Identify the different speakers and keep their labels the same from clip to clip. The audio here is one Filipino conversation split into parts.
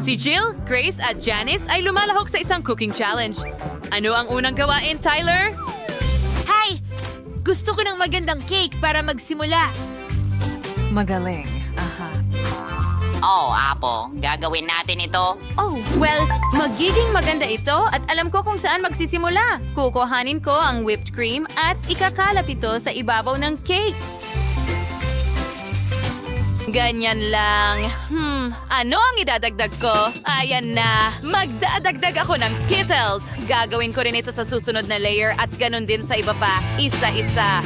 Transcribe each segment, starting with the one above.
Speaker 1: Si Jill, Grace at Janice ay lumalahok sa isang cooking challenge. Ano ang unang gawain, Tyler?
Speaker 2: Hi! Gusto ko ng magandang cake para magsimula.
Speaker 1: Magaling. Aha.
Speaker 3: Oh, Apo, gagawin natin ito.
Speaker 1: Oh, well, magiging maganda ito at alam ko kung saan magsisimula. Kukuhanin ko ang whipped cream at ikakalat ito sa ibabaw ng cake. Ganyan lang. Ano ang idadagdag ko? Ayan na. Magdadagdag ako ng Skittles. Gagawin ko rin ito sa susunod na layer at ganun din sa iba pa. Isa-isa.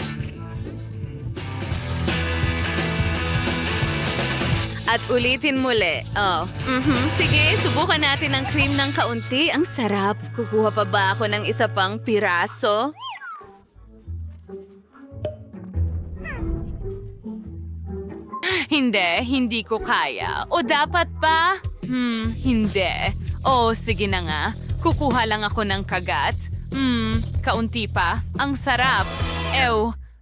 Speaker 1: At ulitin muli. Sige, subukan natin ang cream ng kaunti. Ang sarap. Kukuha pa ba ako ng isa pang piraso? Hindi ko kaya. O dapat pa? Hindi. Oh, sige na nga. Kukuha lang ako ng kagat. Kaunti pa. Ang sarap.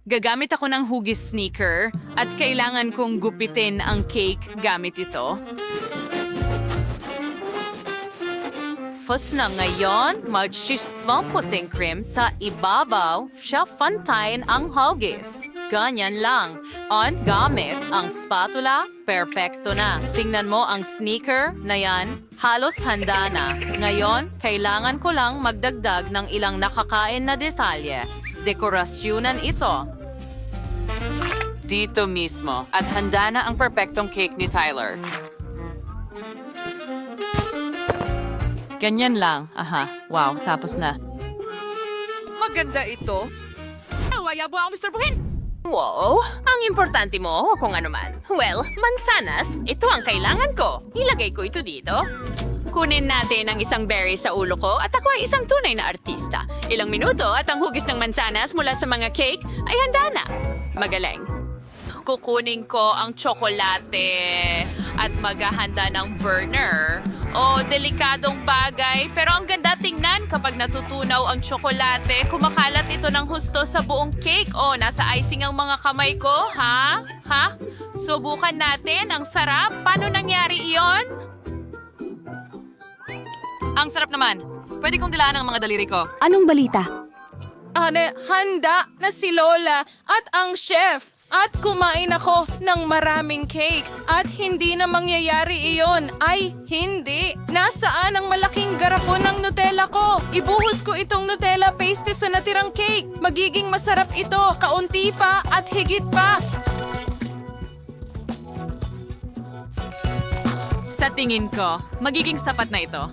Speaker 1: Gagamit ako ng hugis sneaker at kailangan kong gupitin ang cake gamit ito. Fus na ngayon, mag-shistwang puting cream sa ibabaw, siya fantayin ang hugis. Ganyan lang. Gamit ang spatula, perpekto na. Tingnan mo ang sneaker na yan, halos handa na. Ngayon, kailangan ko lang magdagdag ng ilang nakakain na detalye. Dekorasyonan ito. Dito mismo. At handa na ang perpektong cake ni Tyler. Ganyan lang. Aha. Wow, tapos na.
Speaker 4: Maganda ito. Nawaya po ako, Mr. Buhin.
Speaker 3: Wow, ang importante mo kung ano man. Well, mansanas, ito ang kailangan ko. Ilagay ko ito dito. Kunin natin ang isang berry sa ulo ko at ako ay isang tunay na artista. Ilang minuto at ang hugis ng mansanas mula sa mga cake ay handa na. Magaling. Kukunin ko ang tsokolate at maghahanda ng burner. Delikadong bagay. Pero ang ganda tingnan kapag natutunaw ang tsokolate. Kumakalat ito ng husto sa buong cake. Nasa icing ang mga kamay ko. Ha? Subukan natin. Ang sarap. Paano nangyari iyon?
Speaker 1: Ang sarap naman. Pwede kong dilaan ang mga daliri ko.
Speaker 5: Anong balita?
Speaker 4: Handa na si Lola at ang chef. At kumain ako ng maraming cake. At hindi na mangyayari iyon. Ay, hindi. Nasaan ang malaking garapon ng Nutella ko? Ibuhos ko itong Nutella paste sa natirang cake. Magiging masarap ito. Kaunti pa at higit pa.
Speaker 1: Sa tingin ko, magiging sapat na ito.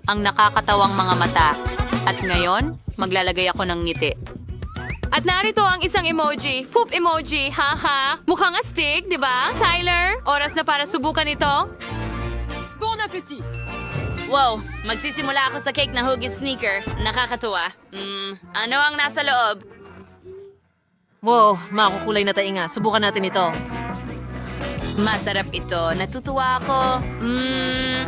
Speaker 1: Ang nakakatawang mga mata. At ngayon, maglalagay ako ng ngiti. At narito ang isang emoji. Poop emoji, haha. Mukhang astig, di ba? Tyler, oras na para subukan ito.
Speaker 4: Bon appetit!
Speaker 2: Wow, magsisimula ako sa cake na hugis sneaker. Nakakatuwa. Ano ang nasa loob?
Speaker 5: Wow, makukulay na tainga. Subukan natin ito.
Speaker 2: Masarap ito. Natutuwa ako.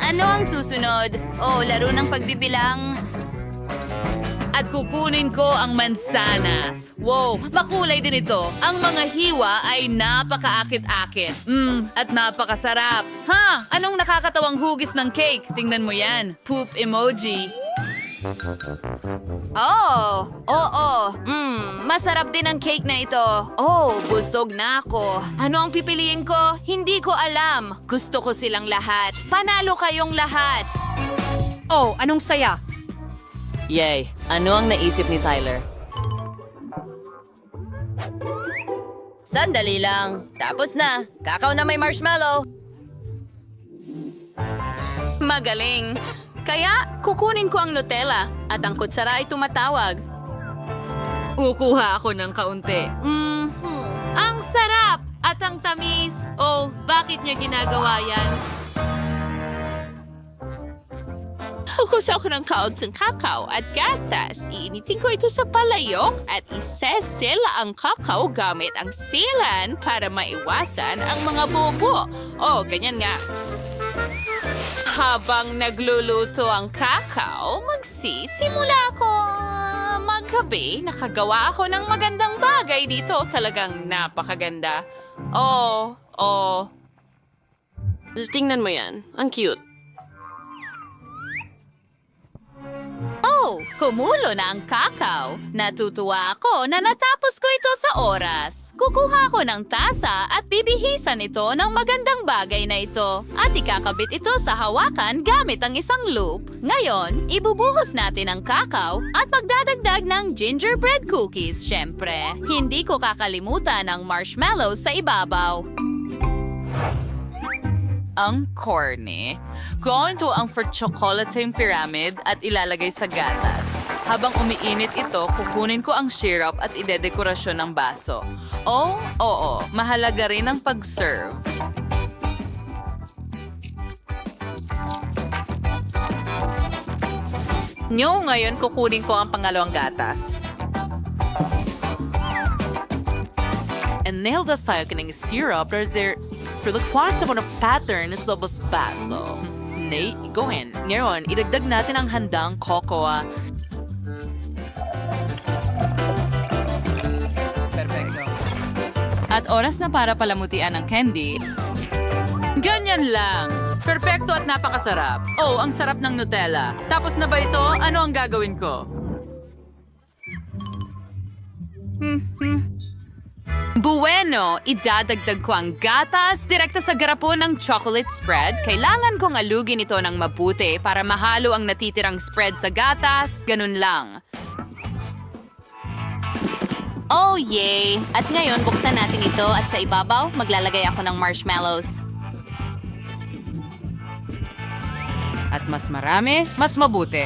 Speaker 2: Ano ang susunod? Laro ng pagbibilang. At kukunin ko ang mansanas. Wow, makulay din ito. Ang mga hiwa ay napakaakit-akit. At napakasarap. Anong nakakatawang hugis ng cake? Tingnan mo yan. Poop emoji. Masarap din ang cake na ito. Busog na ako. Ano ang pipiliin ko? Hindi ko alam. Gusto ko silang lahat. Panalo kayong lahat.
Speaker 1: Anong saya?
Speaker 2: Yay! Ano ang naisip ni Tyler? Sandali lang. Tapos na. Kakao na may marshmallow.
Speaker 1: Magaling. Kaya, kukunin ko ang Nutella at ang kutsara ay tumatawag. Kukuha ako ng kaunti. Ang sarap at ang tamis. Bakit niya ginagawa yan?
Speaker 3: Kukusa ako ng kaunting kakao at gatas. Iinitin ko ito sa palayok at isesil ang kakao gamit ang silan para maiwasan ang mga bubo. Ganyan nga. Habang nagluluto ang kakao, magsisimula ako magkape. Nakagawa ako ng magandang bagay dito. Talagang napakaganda.
Speaker 5: Tingnan mo yan. Ang cute.
Speaker 2: Oh, kumulo na ang kakao. Natutuwa ako na natapos ko ito sa oras. Kukuha ko ng tasa at bibihisan ito ng magandang bagay na ito. At ikakabit ito sa hawakan gamit ang isang loop. Ngayon, ibubuhos natin ang kakao at magdadagdag ng gingerbread cookies, syempre. Hindi ko kakalimutan ang marshmallows sa ibabaw.
Speaker 1: Ang corny. Gawin to ang for chocolating pyramid at ilalagay sa gatas. Habang umiinit ito, kukunin ko ang syrup at idedekorasyon ng baso. Oh, oo, mahalaga rin ang pag-serve. Ngayon kukunin ko ang pangalawang gatas. And nail the tayo ka ng syrup, Pagkakwas ako ng pattern sa labas baso. Nay, gawin. Ngayon, idagdag natin ang handang cocoa. Perfecto. At oras na para palamutian ang candy. Ganyan lang. Perfecto at napakasarap. Oh, ang sarap ng Nutella. Tapos na ba ito? Ano ang gagawin ko? Bueno, idadagdag ko ang gatas direkta sa garapon ng chocolate spread. Kailangan kong alugin ito ng mabuti para mahalo ang natitirang spread sa gatas. Ganun lang.
Speaker 2: Oh, yay! At ngayon, buksan natin ito at sa ibabaw, maglalagay ako ng marshmallows.
Speaker 1: At mas marami, mas mabuti.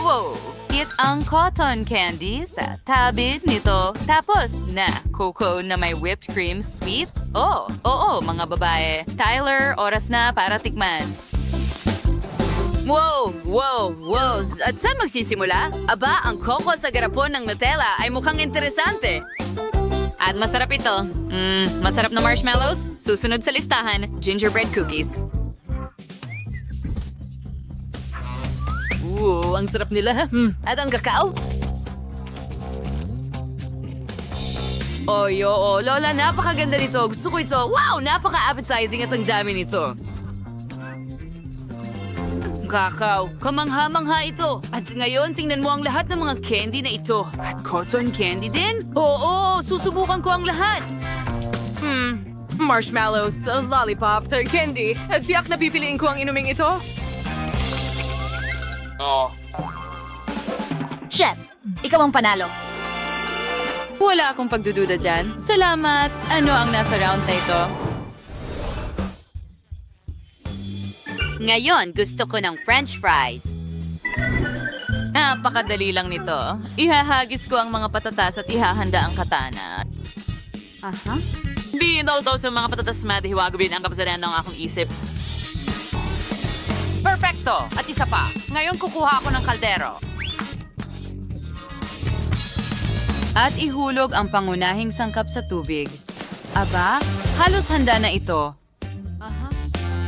Speaker 1: Wow! It ang cotton candy sa tabid nito. Tapos na cocoa na may whipped cream sweets. Oh, oo, mga babae. Tyler, oras na para tikman.
Speaker 2: Wow! At saan magsisimula? Aba, ang coco sa garapon ng Nutella ay mukhang interesante. At masarap ito. Masarap na marshmallows. Susunod sa listahan, gingerbread cookies. Ang sarap nila. At ang kakao? Oo, Lola, napakaganda nito. Gusto ko ito. Wow, napaka-appetizing at ang dami nito. Kakao, kamangha-mangha ito. At ngayon, tingnan mo ang lahat ng mga candy na ito. At cotton candy din? Oo, susubukan ko ang lahat.
Speaker 4: Marshmallows, lollipop, candy. Tiyak na pipiliin ko ang inuming ito.
Speaker 2: Chef, ikaw ang panalo.
Speaker 1: Wala akong pagdududa dyan. Salamat. Ano ang nasa round na ito?
Speaker 2: Ngayon, gusto ko ng french fries.
Speaker 1: Napakadali lang nito. Ihahagis ko ang mga patatas at ihahanda ang katana. Binaw daw sa mga patatas madihiwagawin ang kapasaran ng akong isip. Perfecto! At isa pa. Ngayon kukuha ako ng kaldero. At ihulog ang pangunahing sangkap sa tubig. Aba, halos handa na ito.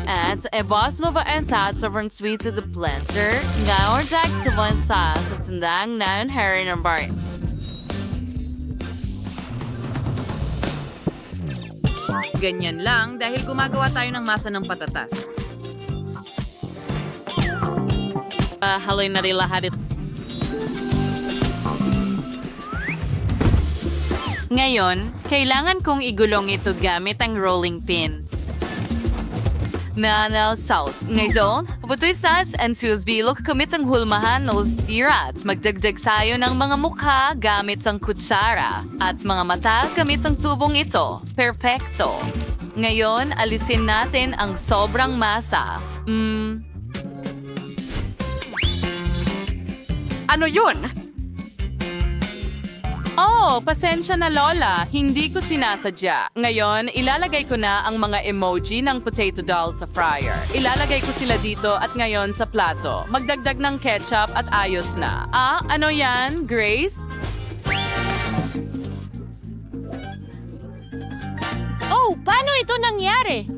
Speaker 1: At ebos mo ba ang sobrang sweet to the blender? Ngayon dag sa one sauce at sandang na herring ng bar. Ganyan lang dahil gumagawa tayo ng masa ng patatas. Haloy na rin lahat. Ngayon, kailangan kong igulong ito gamit ang rolling pin. Nanal sauce. Ngayon, putoy sauce and susbilok kamit ang hulmahan nos tirats. Magdagdag tayo ng mga mukha gamit ang kutsara. At mga mata gamit ang tubong ito. Perfecto. Ngayon, alisin natin ang sobrang masa.
Speaker 4: Ano yun?
Speaker 1: Oh, pasensya na Lola. Hindi ko sinasadya. Ngayon, ilalagay ko na ang mga emoji ng potato doll sa fryer. Ilalagay ko sila dito at ngayon sa plato. Magdagdag ng ketchup at ayos na. Ano yan, Grace?
Speaker 3: Oh, paano ito nangyari?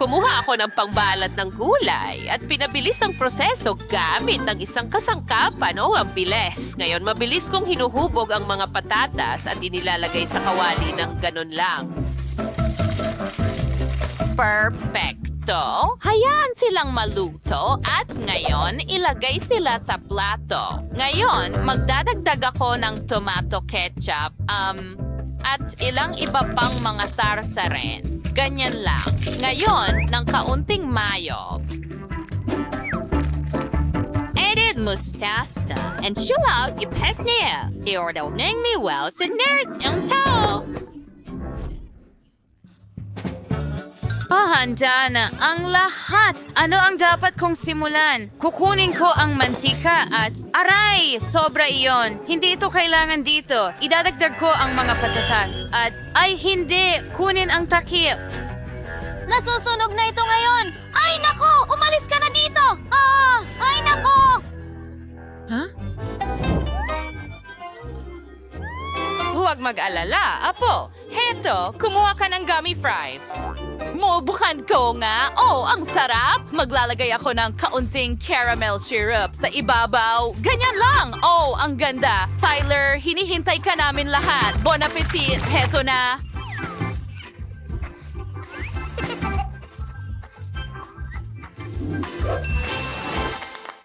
Speaker 3: Kumuha ako ng pangbalat ng gulay at pinabilis ang proseso gamit ng isang kasangkapan. Ang bilis. Ngayon, mabilis kong hinuhubog ang mga patatas at inilalagay sa kawali ng ganun lang. Perfecto. Hayaan silang maluto at ngayon ilagay sila sa plato. Ngayon, magdadagdag ako ng tomato ketchup at ilang iba pang mga sarsarin. Ganyan lang. Ngayon, ng kaunting mayo. Edit mustasta and chill out ipesniya. Iordawning mi well sa nerds ang tao.
Speaker 1: Handa na ang lahat. Ano ang dapat kong simulan? Kukunin ko ang mantika at aray! Sobra iyon. Hindi ito kailangan dito. Idadagdag ko ang mga patatas at ay hindi! Kunin ang takip.
Speaker 2: Nasusunog na ito ngayon! Ay, nako! Umalis ka na dito! Ay, nako!
Speaker 1: Huwag mag-alala, Apo. Heto, kumuha ka ng gummy fries. Mubukan ko nga. Oh, ang sarap! Maglalagay ako ng kaunting caramel syrup sa ibabaw. Ganyan lang! Oh, ang ganda! Tyler, hinihintay ka namin lahat. Bon appetit! Heto na!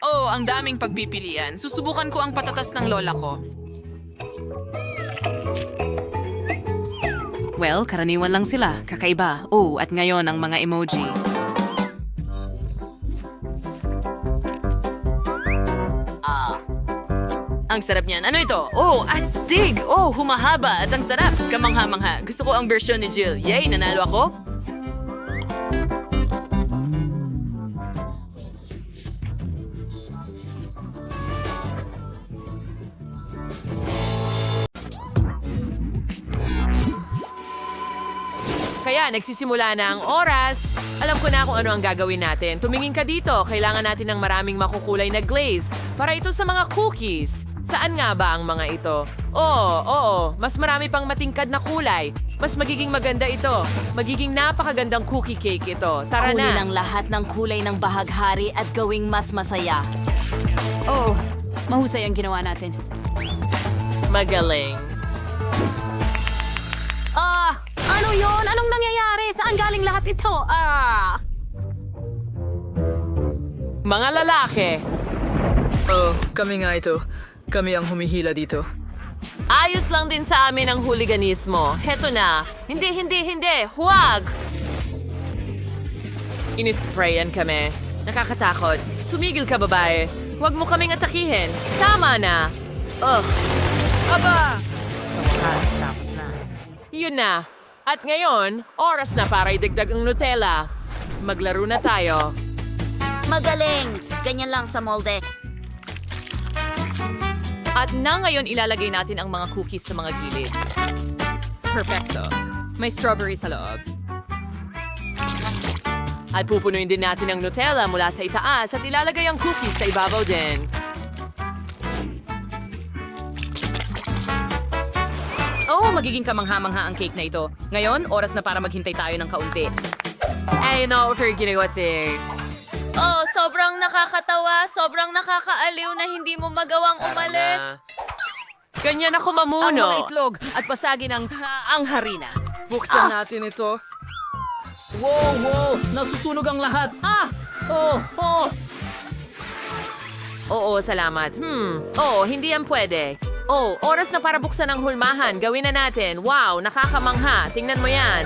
Speaker 4: Oh, ang daming pagpipilian. Susubukan ko ang patatas ng lola ko.
Speaker 1: Well, karaniwan lang sila. Kakaiba. Oh, at ngayon ang mga emoji. Ang sarap niyan. Ano ito? Oh, astig! Oh, humahaba at ang sarap. Kamangha-mangha. Gusto ko ang version ni Jill. Yay, nanalo ako? Kaya nagsisimula na ang oras. Alam ko na kung ano ang gagawin natin. Tumingin ka dito. Kailangan natin ng maraming makukulay na glaze. Para ito sa mga cookies. Saan nga ba ang mga ito? Oo. Mas marami pang matingkad na kulay. Mas magiging maganda ito. Magiging napakagandang cookie cake ito. Tara
Speaker 2: Kunin
Speaker 1: na.
Speaker 2: ang lahat ng kulay ng bahaghari at gawing mas masaya.
Speaker 1: Oh, mahusay ang ginawa natin. Magaling.
Speaker 2: Ano yon? Anong nangyayari? Saan galing lahat ito?
Speaker 1: Mga lalaki.
Speaker 6: Oh, kami nga ito. Kami ang humihila dito.
Speaker 1: Ayos lang din sa amin ang hooliganismo. Heto na. Hindi. Huwag! Inisprayan kami. Nakakatakot. Tumigil ka, babae. Huwag mo kaming atakihin. Tama na. Aba! Sa wakas, tapos na. Yun na. At ngayon, oras na para idagdag ang Nutella. Maglaro na tayo.
Speaker 2: Magaling! Ganyan lang sa molde.
Speaker 1: At na ngayon ilalagay natin ang mga cookies sa mga gilid. Perfecto. May strawberry sa loob. At pupunuin din natin ang Nutella mula sa itaas at ilalagay ang cookies sa ibabaw din. Oh, magiging kamangha-mangha ang cake na ito. Ngayon, oras na para maghintay tayo ng kaunti. Ay, no, for ginawa si...
Speaker 2: Oh, sobrang nakakatawa, sobrang nakakaaliw na hindi mo magawang umalis.
Speaker 1: Ganyan ako
Speaker 4: Ang
Speaker 1: mamuno.
Speaker 4: mga itlog at pasagin ang harina. Buksan natin ito.
Speaker 6: Wow! Nasusunog ang lahat!
Speaker 1: Oo, salamat. Oo, hindi yan pwede. Oh, oras na para buksan ang hulmahan. Gawin na natin. Wow, nakakamangha. Tingnan mo yan.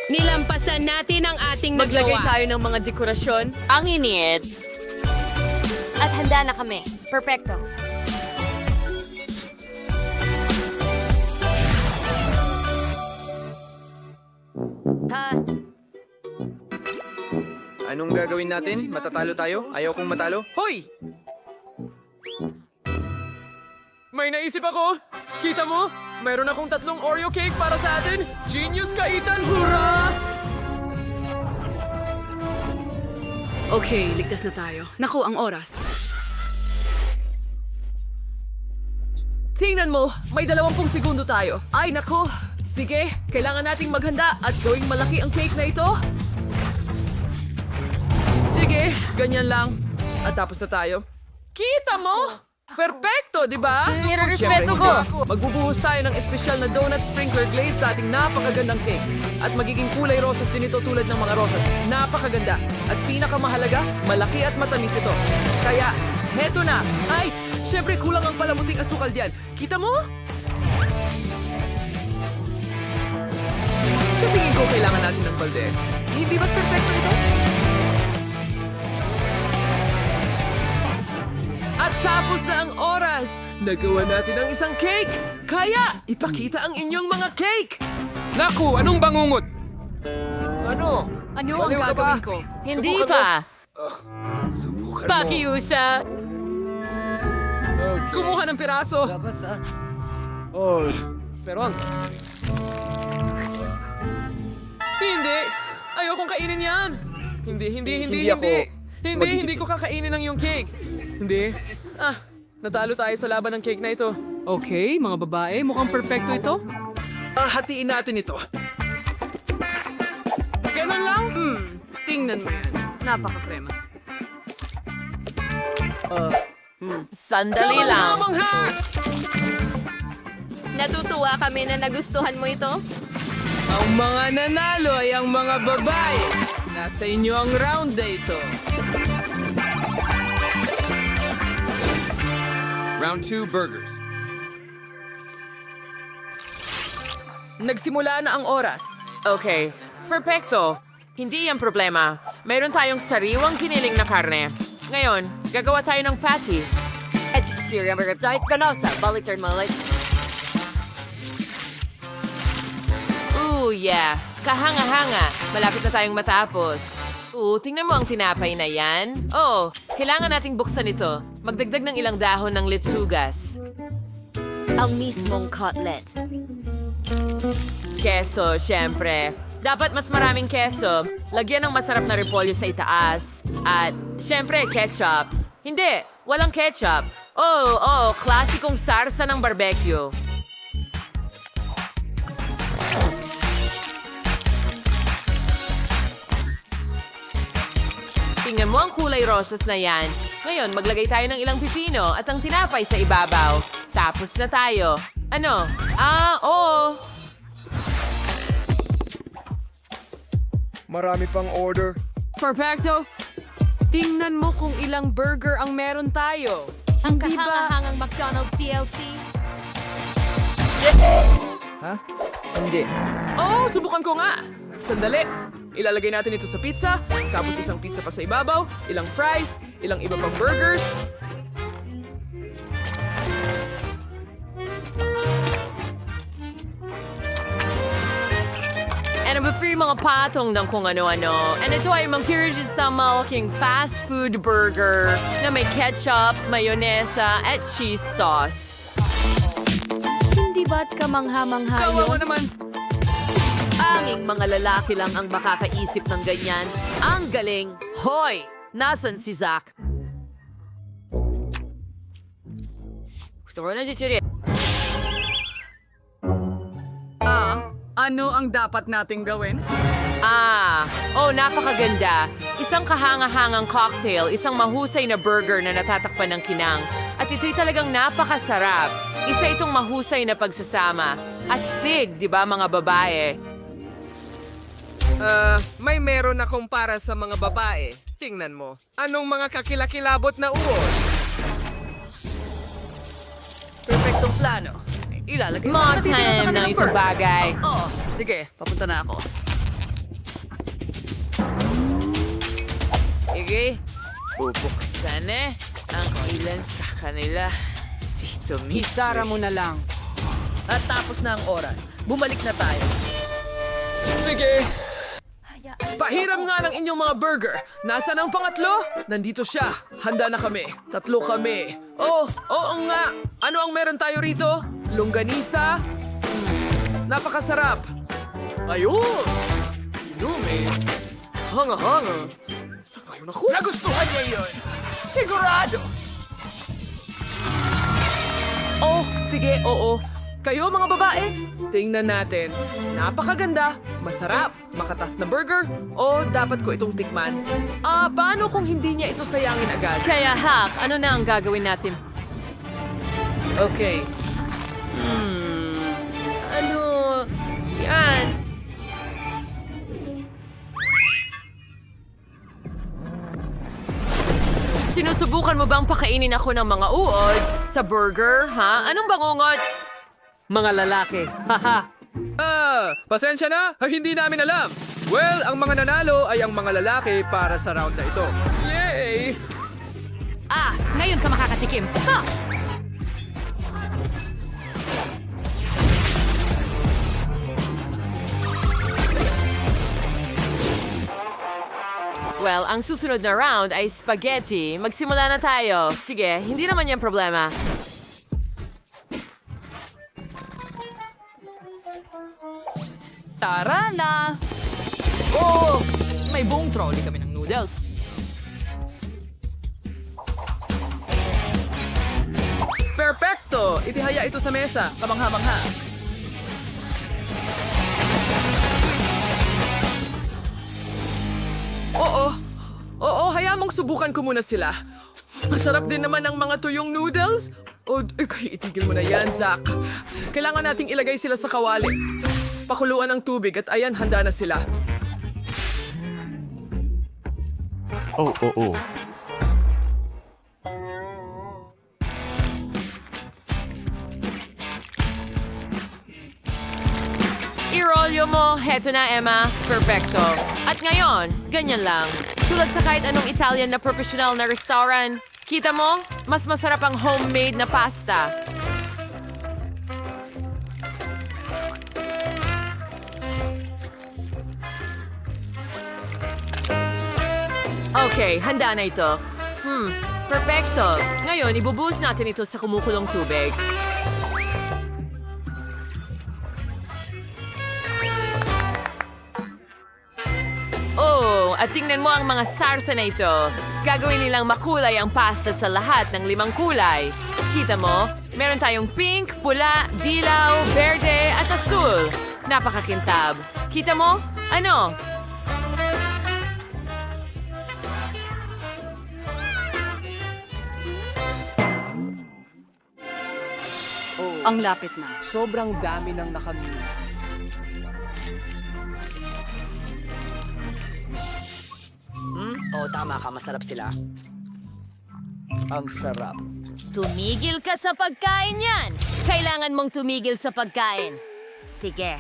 Speaker 7: Nilampasan natin ang ating
Speaker 1: Maglagay
Speaker 7: nagawa.
Speaker 1: tayo ng mga dekorasyon.
Speaker 3: Ang init.
Speaker 2: At handa na kami. Perfecto.
Speaker 8: Anong gagawin natin? Matatalo tayo? Ayaw kong matalo? Hoy!
Speaker 6: May naisip ako! Kita mo? Mayroon akong 3 Oreo cake para sa atin! Genius ka, Ethan! Hurra!
Speaker 7: Okay, ligtas na tayo. Naku, ang oras.
Speaker 6: Tingnan mo, may 20 segundo tayo. Ay nako, sige, kailangan nating maghanda at gawing malaki ang cake na ito. Sige, ganyan lang. At tapos na tayo. Kita mo? Perpekto, di ba?
Speaker 1: Nirerespeto
Speaker 6: Siyempre,
Speaker 1: ko.
Speaker 6: hindi. Magbubuhos tayo ng espesyal na donut sprinkler glaze sa ating napakagandang cake. At magiging kulay rosas din ito tulad ng mga rosas. Napakaganda. At pinakamahalaga, malaki at matamis ito. Kaya, heto na. Ay, siyempre kulang ang palamuting asukal diyan. Kita mo? Sa tingin ko, kailangan natin ng balde. Hindi ba't perfecto ito? At tapos na ang oras, nagawa natin ang isang cake. Kaya, ipakita ang inyong mga cake.
Speaker 9: Naku, anong bangungot?
Speaker 6: Ano?
Speaker 1: Ano
Speaker 6: Baliw ka ba?
Speaker 1: Hindi
Speaker 6: Subukan
Speaker 1: pa.
Speaker 6: Subukan mo.
Speaker 1: Pakiusa.
Speaker 6: Kumuha ng piraso.
Speaker 9: Oh,
Speaker 6: Pero hindi. Ayokong kainin yan. Hindi ko kakainin ang iyong cake. Hindi. Natalo tayo sa laban ng cake na ito.
Speaker 7: Okay, mga babae, mukhang perfecto ito.
Speaker 6: Hatiin natin ito. Ganun lang? Tingnan mo yan. Napaka-krema.
Speaker 1: Sandali lang.
Speaker 6: Kamangha!
Speaker 2: Natutuwa kami na nagustuhan mo ito.
Speaker 6: Ang mga nanalo ay ang mga babae. Nasa inyo ang round na ito.
Speaker 9: round 2 burgers.
Speaker 6: Nagsimula na ang oras. Okay. Perfecto. Hindi yan problema. Mayroon tayong sariwang kiniling na karne. Ngayon, gagawa tayo ng patty.
Speaker 1: At sure, ang tayo ganosa. Baliktad mo, like... Ooh, yeah. Kahanga-hanga. Malapit na tayong matapos. Tingnan mo ang tinapay na yan. Kailangan nating buksan ito. Magdagdag ng ilang dahon ng litsugas.
Speaker 2: Ang mismong cutlet.
Speaker 1: Keso, syempre. Dapat mas maraming keso. Lagyan ng masarap na repolyo sa itaas. At, syempre, ketchup. Hindi, walang ketchup. Klasikong sarsa ng barbecue. Tingnan mo ang kulay rosas na yan. Ngayon, maglagay tayo ng ilang pipino at ang tinapay sa ibabaw. Tapos na tayo. Ano? Oo.
Speaker 8: Marami pang order.
Speaker 7: Perfecto. Tingnan mo kung ilang burger ang meron tayo.
Speaker 1: Ang kahangahangang McDonald's DLC.
Speaker 8: Hindi.
Speaker 6: Subukan ko nga. Sandali. Ilalagay natin ito sa pizza, tapos isang pizza pa sa ibabaw, ilang fries, ilang iba pang burgers.
Speaker 1: And free mga patong ng kung ano-ano. And ito ay mangkirish sa malaking fast food burger na may ketchup, mayonesa, at cheese sauce.
Speaker 2: Hindi ba't kamangha-mangha
Speaker 6: Kawawa naman.
Speaker 1: Anging mga lalaki lang ang makakaisip ng ganyan. Ang galing. Hoy! Nasaan si Zach? Gusto ko na si Chiri.
Speaker 7: Ano ang dapat nating gawin?
Speaker 1: Napakaganda. Isang kahanga-hangang cocktail, isang mahusay na burger na natatakpan ng kinang. At ito'y talagang napakasarap. Isa itong mahusay na pagsasama. Astig, di ba mga babae?
Speaker 10: May meron akong para sa mga babae. Tingnan mo. Anong mga kakilakilabot na uod?
Speaker 6: Perfectong plano. Ilalagay
Speaker 1: More time ng isang bagay.
Speaker 6: Sige, papunta na ako.
Speaker 1: Sige, bubuksan ang ilan sa kanila. Dito mismo.
Speaker 7: Isara mo na lang.
Speaker 6: At tapos na ang oras. Bumalik na tayo. Sige. Pahiram nga ng inyong mga burger. Nasaan ang pangatlo? Nandito siya. Handa na kami. 3 kami. Oo nga. Ano ang meron tayo rito? Longganisa? Napakasarap. Ayos! Yumi. Hanga-hanga. Saan kayo naku? Nagustuhan niya yun. Sigurado. sige, oo. Kayo mga babae, tingnan natin. Napakaganda, masarap, makatas na burger, o dapat ko itong tikman? Paano kung hindi niya ito sayangin agad?
Speaker 5: Kaya Hak, ano na ang gagawin natin?
Speaker 6: Okay. Ano? Yan.
Speaker 5: Sinusubukan mo bang pakainin ako ng mga uod sa burger, ha? Anong bangungot?
Speaker 7: Mga lalaki. Haha.
Speaker 6: Pasensya na, hindi namin alam. Well, ang mga nanalo ay ang mga lalaki para sa round na ito. Yay!
Speaker 5: Ngayon ka makakatikim. Ha! Well, ang susunod na round ay spaghetti. Magsimula na tayo. Sige, hindi naman yan problema.
Speaker 2: Tara na! Oh! May buong trolley kami ng noodles.
Speaker 6: Perfecto! Itihaya ito sa mesa. Kamangha-mangha. Oo, hayaan mong subukan ko muna sila. Masarap din naman ang mga tuyong noodles. Itigil mo na yan, Zach. Kailangan nating ilagay sila sa kawali. Pakuluan ng tubig at ayan, handa na sila.
Speaker 11: Oo.
Speaker 5: I-rolyo mo. Heto na, Emma. Perfecto. At ngayon, ganyan lang. Tulad sa kahit anong Italian na professional na restaurant, kita mo, mas masarap ang homemade na pasta. Okay, handa na ito. Perfecto. Ngayon, ibubuhos natin ito sa kumukulong tubig. At tingnan mo ang mga sarsa na ito. Gagawin nilang makulay ang pasta sa lahat ng 5 kulay. Kita mo? Meron tayong pink, pula, dilaw, berde at asul. Napakakintab. Kita mo? Ano?
Speaker 2: Ang lapit na.
Speaker 6: Sobrang dami ng nakamili.
Speaker 2: Tama ka. Masarap sila.
Speaker 10: Ang sarap.
Speaker 1: Tumigil ka sa pagkain yan! Kailangan mong tumigil sa pagkain. Sige.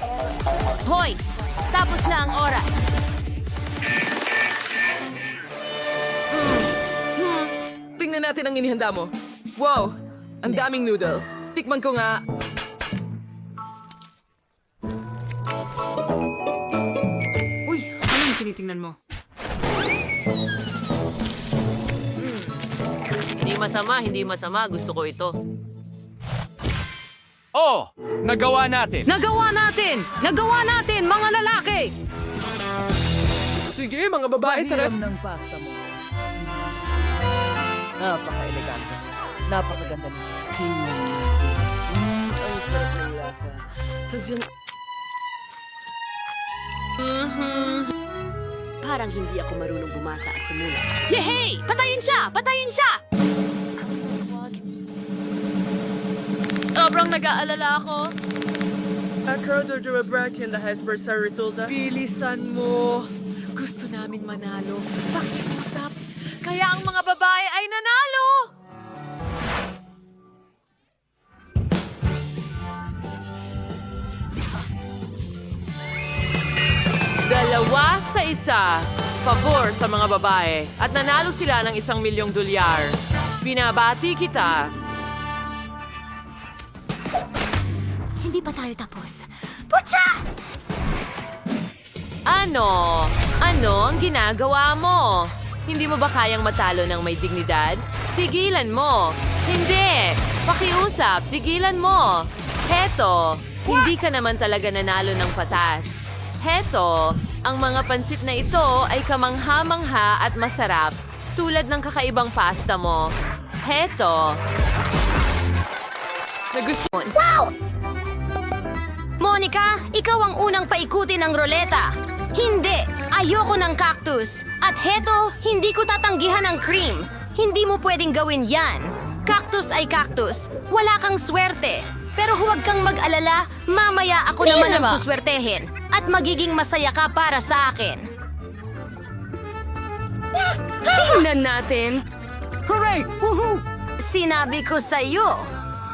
Speaker 1: Hoy! Tapos na ang oras.
Speaker 6: Tingnan natin ang inihanda mo. Wow! Ang daming noodles. Tikman ko nga.
Speaker 7: Uy, anong tinitingnan mo?
Speaker 5: Hindi masama. Gusto ko ito.
Speaker 9: Oh! Nagawa natin!
Speaker 5: Nagawa natin, mga lalaki!
Speaker 6: Sige, mga babae, tara.
Speaker 10: ng pasta mo. Napaka-elegante. Napakaganda nito. Tingnan natin. Ang sarap ng lasa. Sadyang...
Speaker 3: Parang hindi ako marunong bumasa at sumulat. Yehey! Patayin siya! Patayin siya!
Speaker 5: Sobrang nag-aalala ako.
Speaker 6: Bilisan mo. Gusto namin manalo. Pakiusap. Kaya ang mga babae ay nanalo.
Speaker 5: Dalawa sa isa. Pabor sa mga babae. At nanalo sila ng $1,000,000. Binabati kita.
Speaker 1: Hindi pa tayo tapos. Pucha!
Speaker 5: Ano? Ano ang ginagawa mo? Hindi mo ba kayang matalo ng may dignidad? Tigilan mo. Hindi. Pakiusap, tigilan mo. Heto, hindi ka naman talaga nanalo ng patas. Heto, ang mga pansit na ito ay kamangha-mangha at masarap, tulad ng kakaibang pasta mo. Heto.
Speaker 2: Monica, ikaw ang unang paikutin ng roleta. Hindi, ayoko ng cactus. At heto, hindi ko tatanggihan ang cream. Hindi mo pwedeng gawin yan. Cactus ay cactus. Wala kang swerte. Pero huwag kang mag-alala, mamaya ako naman ang suswertehin. At magiging masaya ka para sa akin.
Speaker 4: Tingnan natin.
Speaker 9: Hooray! Woohoo!
Speaker 2: Sinabi ko sa'yo,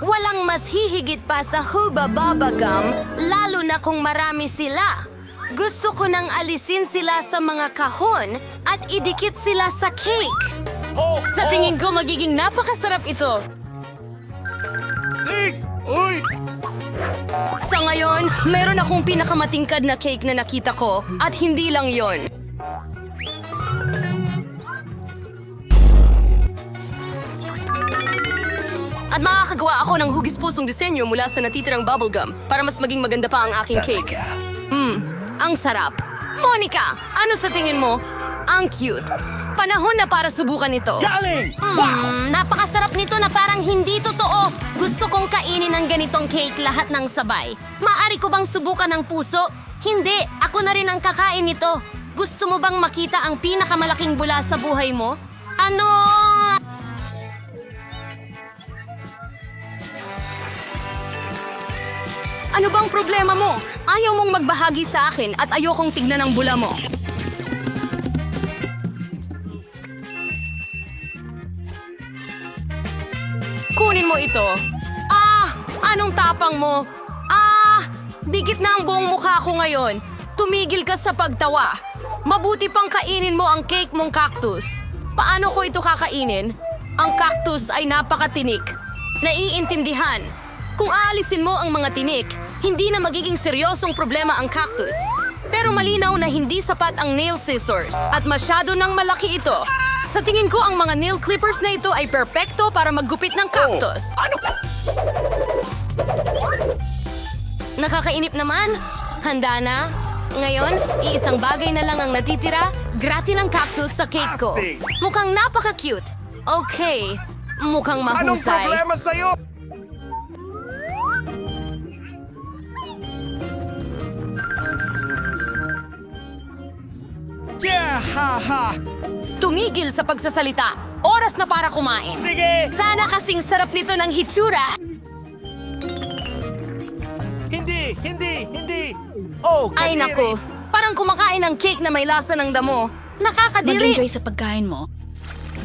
Speaker 2: walang mas hihigit pa sa Hubba Bubba Gum, lalo na kung marami sila. Gusto ko nang alisin sila sa mga kahon at idikit sila sa cake.
Speaker 4: Sa tingin ko, magiging napakasarap ito.
Speaker 9: Stig! Uy!
Speaker 2: Sa ngayon, meron akong pinakamatingkad na cake na nakita ko at hindi lang yon. At makakagawa ako ng hugis-pusong disenyo mula sa natitirang bubblegum para mas maging maganda pa ang aking cake. Ang sarap. Monica, ano sa tingin mo? Ang cute. Panahon na para subukan ito.
Speaker 9: Galing!
Speaker 2: Napakasarap nito na parang hindi totoo. Gusto kong kainin ng ganitong cake lahat ng sabay. Maari ko bang subukan ng puso? Hindi, ako na rin ang kakain nito. Gusto mo bang makita ang pinakamalaking bula sa buhay mo? Ano? Ano bang problema mo? Ayaw mong magbahagi sa akin at ayokong tignan ang bula mo. Kunin mo ito. Anong tapang mo? Dikit na ang buong mukha ko ngayon. Tumigil ka sa pagtawa. Mabuti pang kainin mo ang cake mong cactus. Paano ko ito kakainin? Ang cactus ay napakatinik. Naiintindihan. Kung aalisin mo ang mga tinik, hindi na magiging seryosong problema ang cactus. Pero malinaw na hindi sapat ang nail scissors at masyado nang malaki ito. Sa tingin ko, ang mga nail clippers na ito ay perpekto para maggupit ng cactus. Nakakainip naman. Handa na? Ngayon, iisang bagay na lang ang natitira, gratin ang cactus sa cake ko. Mukhang napaka-cute. Okay, mukhang mahusay.
Speaker 9: sa'yo? Yeah! Ha-ha!
Speaker 2: Tumigil sa pagsasalita. Oras na para kumain.
Speaker 9: Sige!
Speaker 2: Sana kasing sarap nito ng hitsura.
Speaker 9: Hindi! Oh,
Speaker 2: Ay naku, parang kumakain ng cake na may lasa ng damo. Nakakadiri.
Speaker 11: Mag-enjoy sa pagkain mo.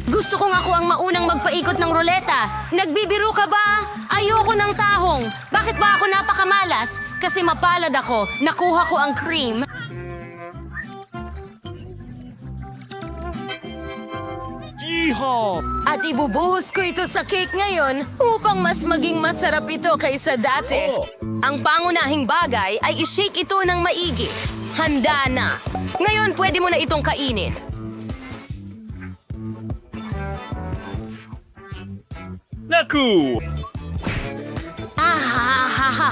Speaker 2: Gusto kong ako ang maunang magpaikot ng roleta. Nagbibiro ka ba? Ayoko ng tahong. Bakit ba ako napakamalas? Kasi mapalad ako. Nakuha ko ang cream.
Speaker 9: Yeehaw!
Speaker 2: At ibubuhos ko ito sa cake ngayon upang mas maging masarap ito kaysa dati. Ang pangunahing bagay ay i-shake ito ng maigi. Handa na. Ngayon pwede mo na itong kainin.
Speaker 9: Naku!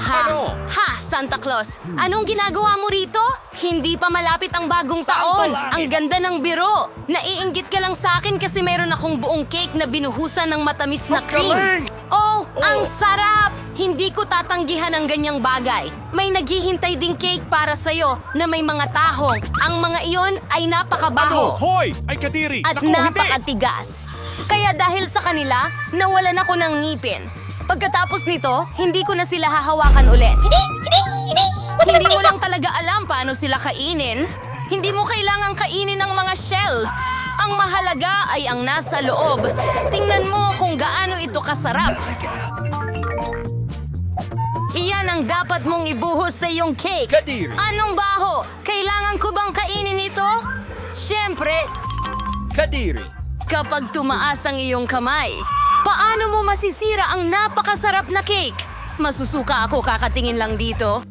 Speaker 2: Ano? Ha, Santa Claus. Anong ginagawa mo rito? Hindi pa malapit ang bagong taon. Ang ganda ng biro. Naiinggit ka lang sa akin kasi meron akong buong cake na binuhusan ng matamis na cream. Oh, ang sarap! Hindi ko tatanggihan ang ganyang bagay. May naghihintay ding cake para sa'yo na may mga tahong. Ang mga iyon ay napakabaho.
Speaker 9: Hoy! Ay kadiri!
Speaker 2: At
Speaker 9: Naku, hindi!
Speaker 2: napakatigas. Kaya dahil sa kanila, nawalan ako ng ngipin. Pagkatapos nito, hindi ko na sila hahawakan ulit. Hindi mo lang talaga alam paano sila kainin. Hindi mo kailangang kainin ang mga shell. Ang mahalaga ay ang nasa loob. Tingnan mo kung gaano ito kasarap. Iyan ang dapat mong ibuhos sa iyong cake.
Speaker 9: Kadiri!
Speaker 2: Anong baho? Kailangan ko bang kainin ito? Siyempre,
Speaker 9: Kadiri!
Speaker 2: kapag tumaas ang iyong kamay, paano mo masisira ang napakasarap na cake? Masusuka ako kakatingin lang dito.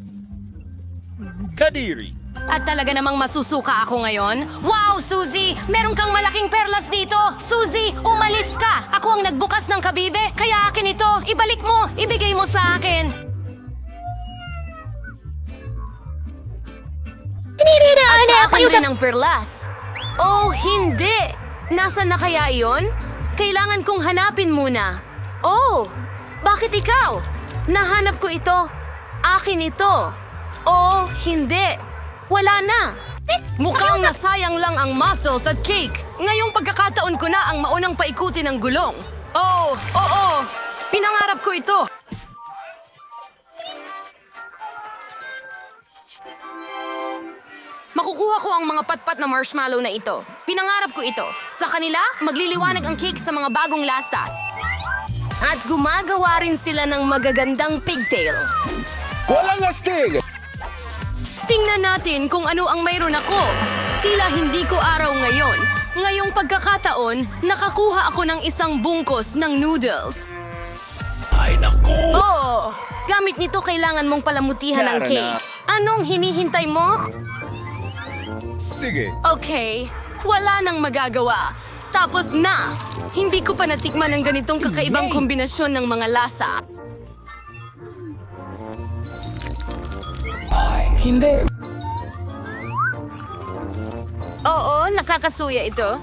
Speaker 9: Kadiri!
Speaker 2: At talaga namang masusuka ako ngayon? Wow, Suzy! Meron kang malaking perlas dito! Suzy, umalis ka! Ako ang nagbukas ng kabibe, kaya akin ito. Ibalik mo! Ibigay mo sa akin! At sa akin rin ang perlas. Oh, hindi! Nasaan na kaya iyon? Kailangan kong hanapin muna. Oh, bakit ikaw?
Speaker 11: Nahanap ko ito. Akin ito. O hindi. Wala na. Mukhang nasayang lang ang mussels at cake. Ngayong pagkakataon ko na ang maunang paikuti ng gulong. Oh, oo. Pinangarap ko ito. Makukuha ko ang mga patpat na marshmallow na ito. Pinangarap ko ito. Sa kanila, magliliwanag ang cake sa mga bagong lasa. At gumagawa rin sila ng magagandang pigtail.
Speaker 9: Walang astig!
Speaker 11: Tingnan natin kung ano ang mayroon ako. Tila hindi ko araw ngayon. Ngayong pagkakataon, nakakuha ako ng isang bungkos ng noodles.
Speaker 9: Ay, naku!
Speaker 11: Oo! Gamit nito kailangan mong palamutihan ng
Speaker 9: Tara
Speaker 11: cake.
Speaker 9: na.
Speaker 11: Anong hinihintay mo?
Speaker 9: Sige.
Speaker 11: Okay, wala nang magagawa. Tapos na! Hindi ko pa natikman ang ganitong kakaibang kombinasyon ng mga lasa.
Speaker 6: Hindi.
Speaker 11: Oo, nakakasuya ito.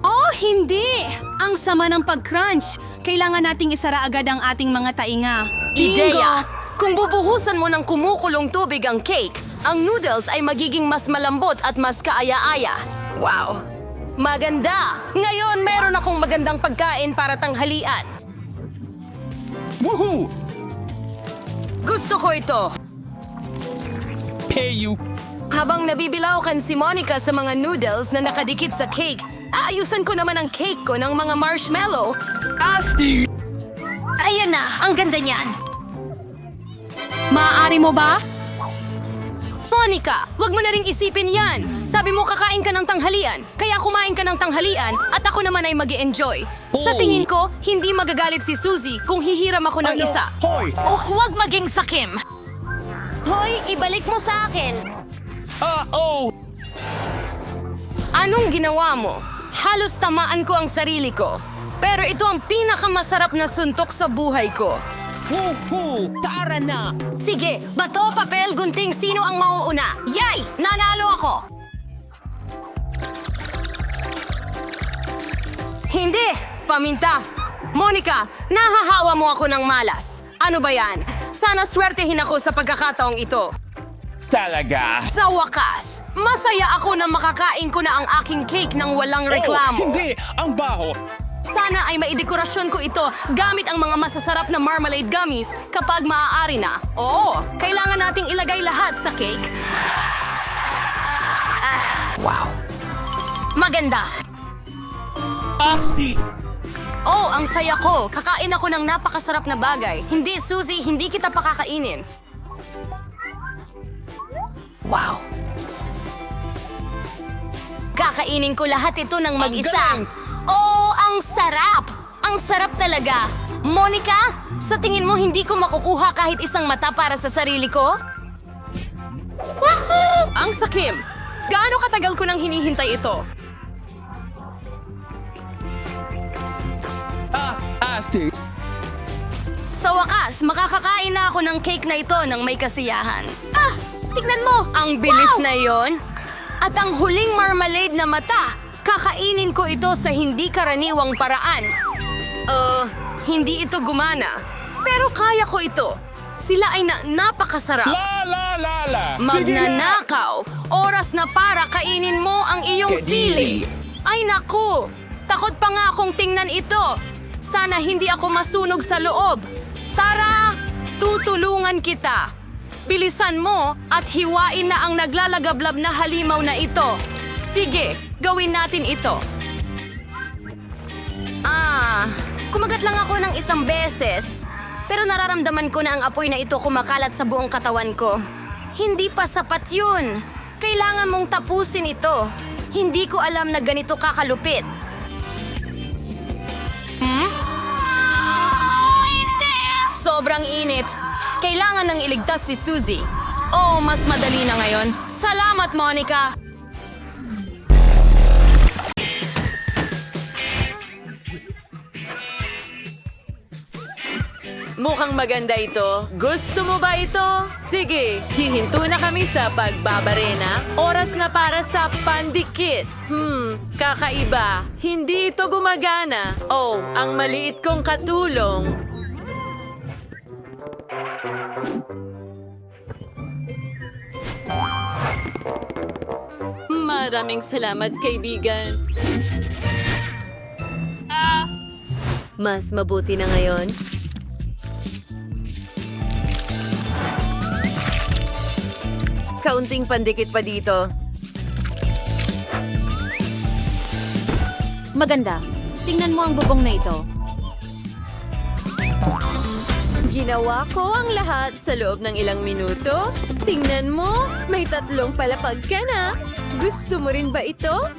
Speaker 11: Oh, hindi! Ang sama ng pag-crunch. Kailangan nating isara agad ang ating mga tainga. Ideya! Kung bubuhusan mo ng kumukulong tubig ang cake, ang noodles ay magiging mas malambot at mas kaaya-aya. Wow! Maganda! Ngayon, meron akong magandang pagkain para tanghalian.
Speaker 9: Woohoo!
Speaker 11: Gusto ko ito.
Speaker 9: Pay you!
Speaker 11: Habang nabibilaukan si Monica sa mga noodles na nakadikit sa cake, aayusan ko naman ang cake ko ng mga marshmallow.
Speaker 9: Asti!
Speaker 11: Ayan na, ang ganda niyan. Maaari mo ba? Monica, wag mo na ring isipin yan. Sabi mo kakain ka ng tanghalian, kaya kumain ka ng tanghalian at ako naman ay mag-e-enjoy. Sa tingin ko, hindi magagalit si Suzy kung hihiram ako ng isa.
Speaker 9: Hoy!
Speaker 11: Oh, huwag maging sakim. Hoy, ibalik mo sa akin.
Speaker 9: Oh!
Speaker 11: Anong ginawa mo? Halos tamaan ko ang sarili ko. Pero ito ang pinakamasarap na suntok sa buhay ko.
Speaker 9: Woohoo! Tara na!
Speaker 11: Sige, bato, papel, gunting, sino ang mauuna? Yay! Nanalo ako! Hindi! Paminta! Monica, nahahawa mo ako ng malas. Ano ba yan? Sana swertehin ako sa pagkakataong ito.
Speaker 9: Talaga?
Speaker 11: Sa wakas, masaya ako na makakain ko na ang aking cake ng walang reklamo.
Speaker 9: Oh, hindi! Ang baho!
Speaker 11: Sana ay maidekorasyon ko ito gamit ang mga masasarap na marmalade gummies kapag maaari na. Oo, kailangan nating ilagay lahat sa cake. Wow. Maganda.
Speaker 9: Asti!
Speaker 11: Oh, ang saya ko. Kakain ako ng napakasarap na bagay. Hindi, Suzy, hindi kita pakakainin. Wow. Kakainin ko lahat ito ng mag-isa. Oh, ang sarap! Ang sarap talaga. Monica, sa tingin mo hindi ko makukuha kahit isang mata para sa sarili ko? Wahoo! Ang sakim! Gaano katagal ko nang hinihintay ito?
Speaker 9: Asti!
Speaker 11: Sa wakas, makakakain na ako ng cake na ito ng may kasiyahan. Ah! Tignan mo! Ang bilis na yon. At ang huling marmalade na mata, kakainin ko ito sa hindi karaniwang paraan. Hindi ito gumana. Pero kaya ko ito. Sila ay napakasarap.
Speaker 9: La!
Speaker 11: Magnanakaw! Oras na para kainin mo ang iyong sili. Ay naku! Takot pa nga akong tingnan ito. Sana hindi ako masunog sa loob. Tara! Tutulungan kita. Bilisan mo at hiwain na ang naglalagablab na halimaw na ito. Sige, gawin natin ito. Kumagat lang ako ng isang beses. Pero nararamdaman ko na ang apoy na ito kumakalat sa buong katawan ko. Hindi pa sapat yun. Kailangan mong tapusin ito. Hindi ko alam na ganito kakalupit. Sobrang init. Kailangan nang iligtas si Suzy. Oh, mas madali na ngayon. Salamat, Monica!
Speaker 5: Mukhang maganda ito. Gusto mo ba ito? Sige, hihinto na kami sa pagbabarena. Oras na para sa pandikit. Kakaiba. Hindi ito gumagana. Oh, ang maliit kong katulong. Maraming salamat, kaibigan. Mas mabuti na ngayon.
Speaker 2: Kaunting pandikit pa dito.
Speaker 11: Maganda. Tingnan mo ang bubong na ito.
Speaker 5: Ginawa ko ang lahat sa loob ng ilang minuto. Tingnan mo, may 3 palapag ka na. Gusto mo rin ba ito?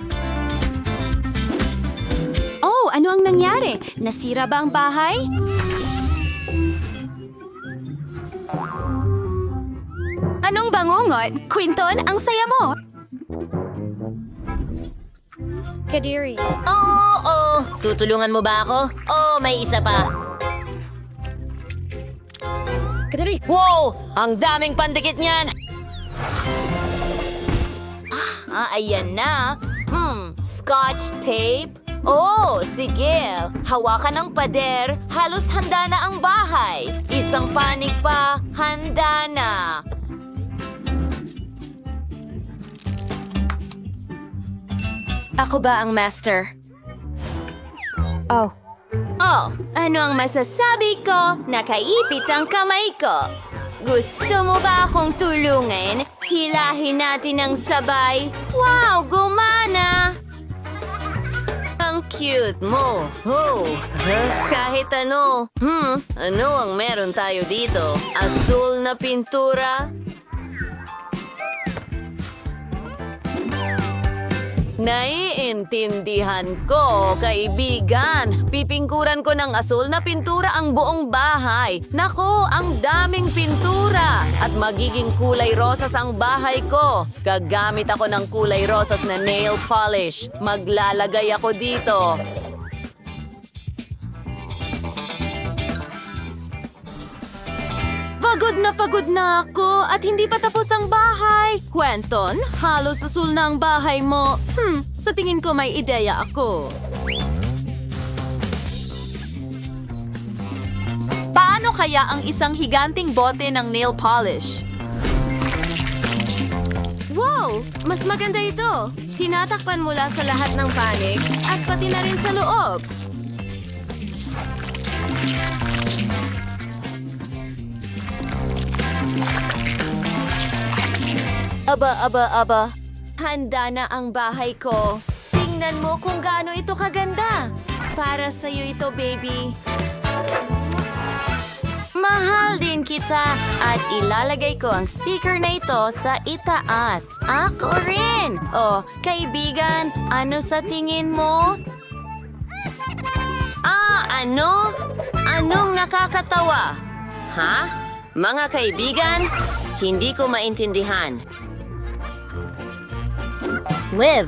Speaker 11: Oh, ano ang nangyari? Nasira ba ang bahay? Anong bangungot? Quinton, ang saya mo!
Speaker 2: Oo! Tutulungan mo ba ako? Oo, may isa pa. Wow! Ang daming pandikit niyan! Ayan na. Scotch tape? Oh, sige. Hawakan ng pader. Halos handa na ang bahay. Isang panig pa. Handa na.
Speaker 11: Ako ba ang master?
Speaker 2: Oh, ano ang masasabi ko? Nakaipit ang kamay ko. Gusto mo ba akong tulungan? Hilahin natin ang sabay. Wow, gumana! Ang cute mo. Kahit ano. Ano ang meron tayo dito? Asul na pintura? Naiintindihan ko, kaibigan. Pipingkuran ko ng asul na pintura ang buong bahay. Nako, ang daming pintura. At magiging kulay rosas ang bahay ko. Gagamit ako ng kulay rosas na nail polish. Maglalagay ako dito.
Speaker 11: Pagod na ako at hindi pa tapos ang bahay. Quentin, halos asul na ang bahay mo. Sa tingin ko may ideya ako. Paano kaya ang isang higanting bote ng nail polish?
Speaker 2: Wow! Mas maganda ito. Tinatakpan mula sa lahat ng panig at pati na rin sa loob. Aba. Handa na ang bahay ko. Tingnan mo kung gaano ito kaganda. Para sa'yo ito, baby. Mahal din kita at ilalagay ko ang sticker na ito sa itaas. Ako rin! Oh, kaibigan, ano sa tingin mo? Ano? Anong nakakatawa? Ha? Mga kaibigan, hindi ko maintindihan. Liv.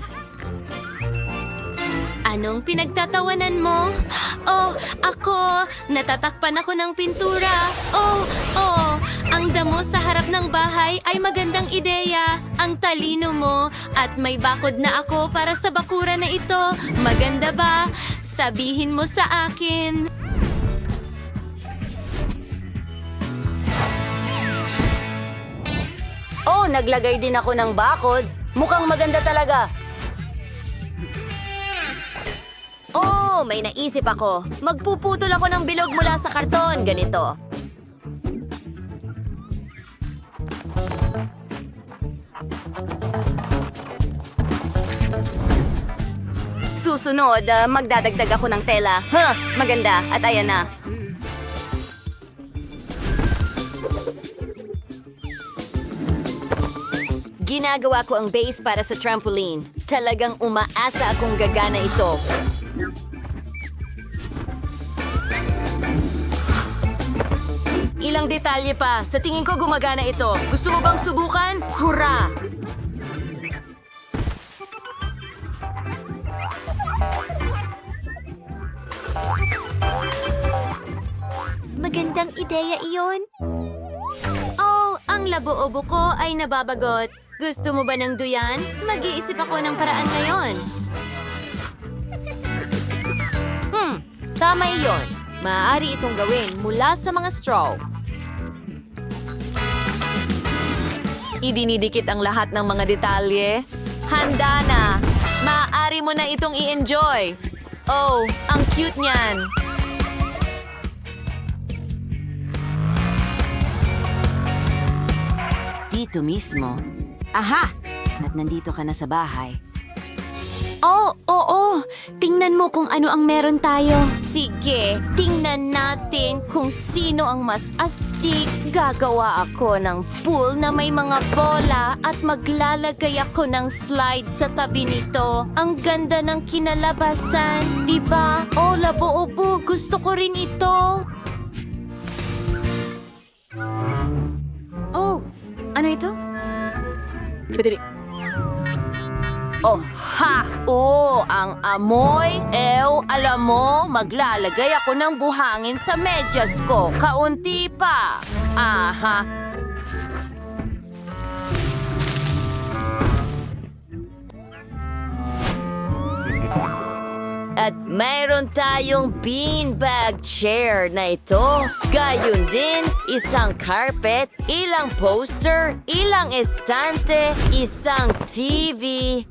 Speaker 11: Anong pinagtatawanan mo? Oh, ako! Natatakpan ako ng pintura. Oh, ang damo sa harap ng bahay ay magandang ideya. Ang talino mo at may bakod na ako para sa bakura na ito. Maganda ba? Sabihin mo sa akin.
Speaker 2: Oh, naglagay din ako ng bakod. Mukhang maganda talaga. Oh, may naisip ako. Magpuputol ako ng bilog mula sa karton. Ganito. Susunod, magdadagdag ako ng tela. Maganda. At ayan na. Ginagawa ko ang base para sa trampoline. Talagang umaasa akong gagana ito. Ilang detalye pa. Sa tingin ko gumagana ito. Gusto mo bang subukan? Hurra! Magandang ideya iyon. Oh, ang labo-obo ko ay nababagot. Gusto mo ba ng duyan? Mag-iisip ako ng paraan ngayon. Tama iyon. Maaari itong gawin mula sa mga straw. Idinidikit ang lahat ng mga detalye.
Speaker 5: Handa na. Maaari mo na itong i-enjoy. Oh, ang cute niyan.
Speaker 2: Dito mismo. Aha! At nandito ka na sa bahay.
Speaker 11: Oh, oo. Tingnan mo kung ano ang meron tayo. Sige, tingnan natin kung sino ang mas astig. Gagawa ako ng pool na may mga bola at maglalagay ako ng slide sa tabi nito. Ang ganda ng kinalabasan, di ba? Oh, labo-obo, gusto ko rin ito. Oh, ano ito?
Speaker 2: Oh, ha! Oh, ang amoy. Alam mo, maglalagay ako ng buhangin sa medyas ko. Kaunti pa. Aha. At mayroon tayong beanbag chair na ito. Gayon din, isang carpet, ilang poster, ilang estante, isang TV.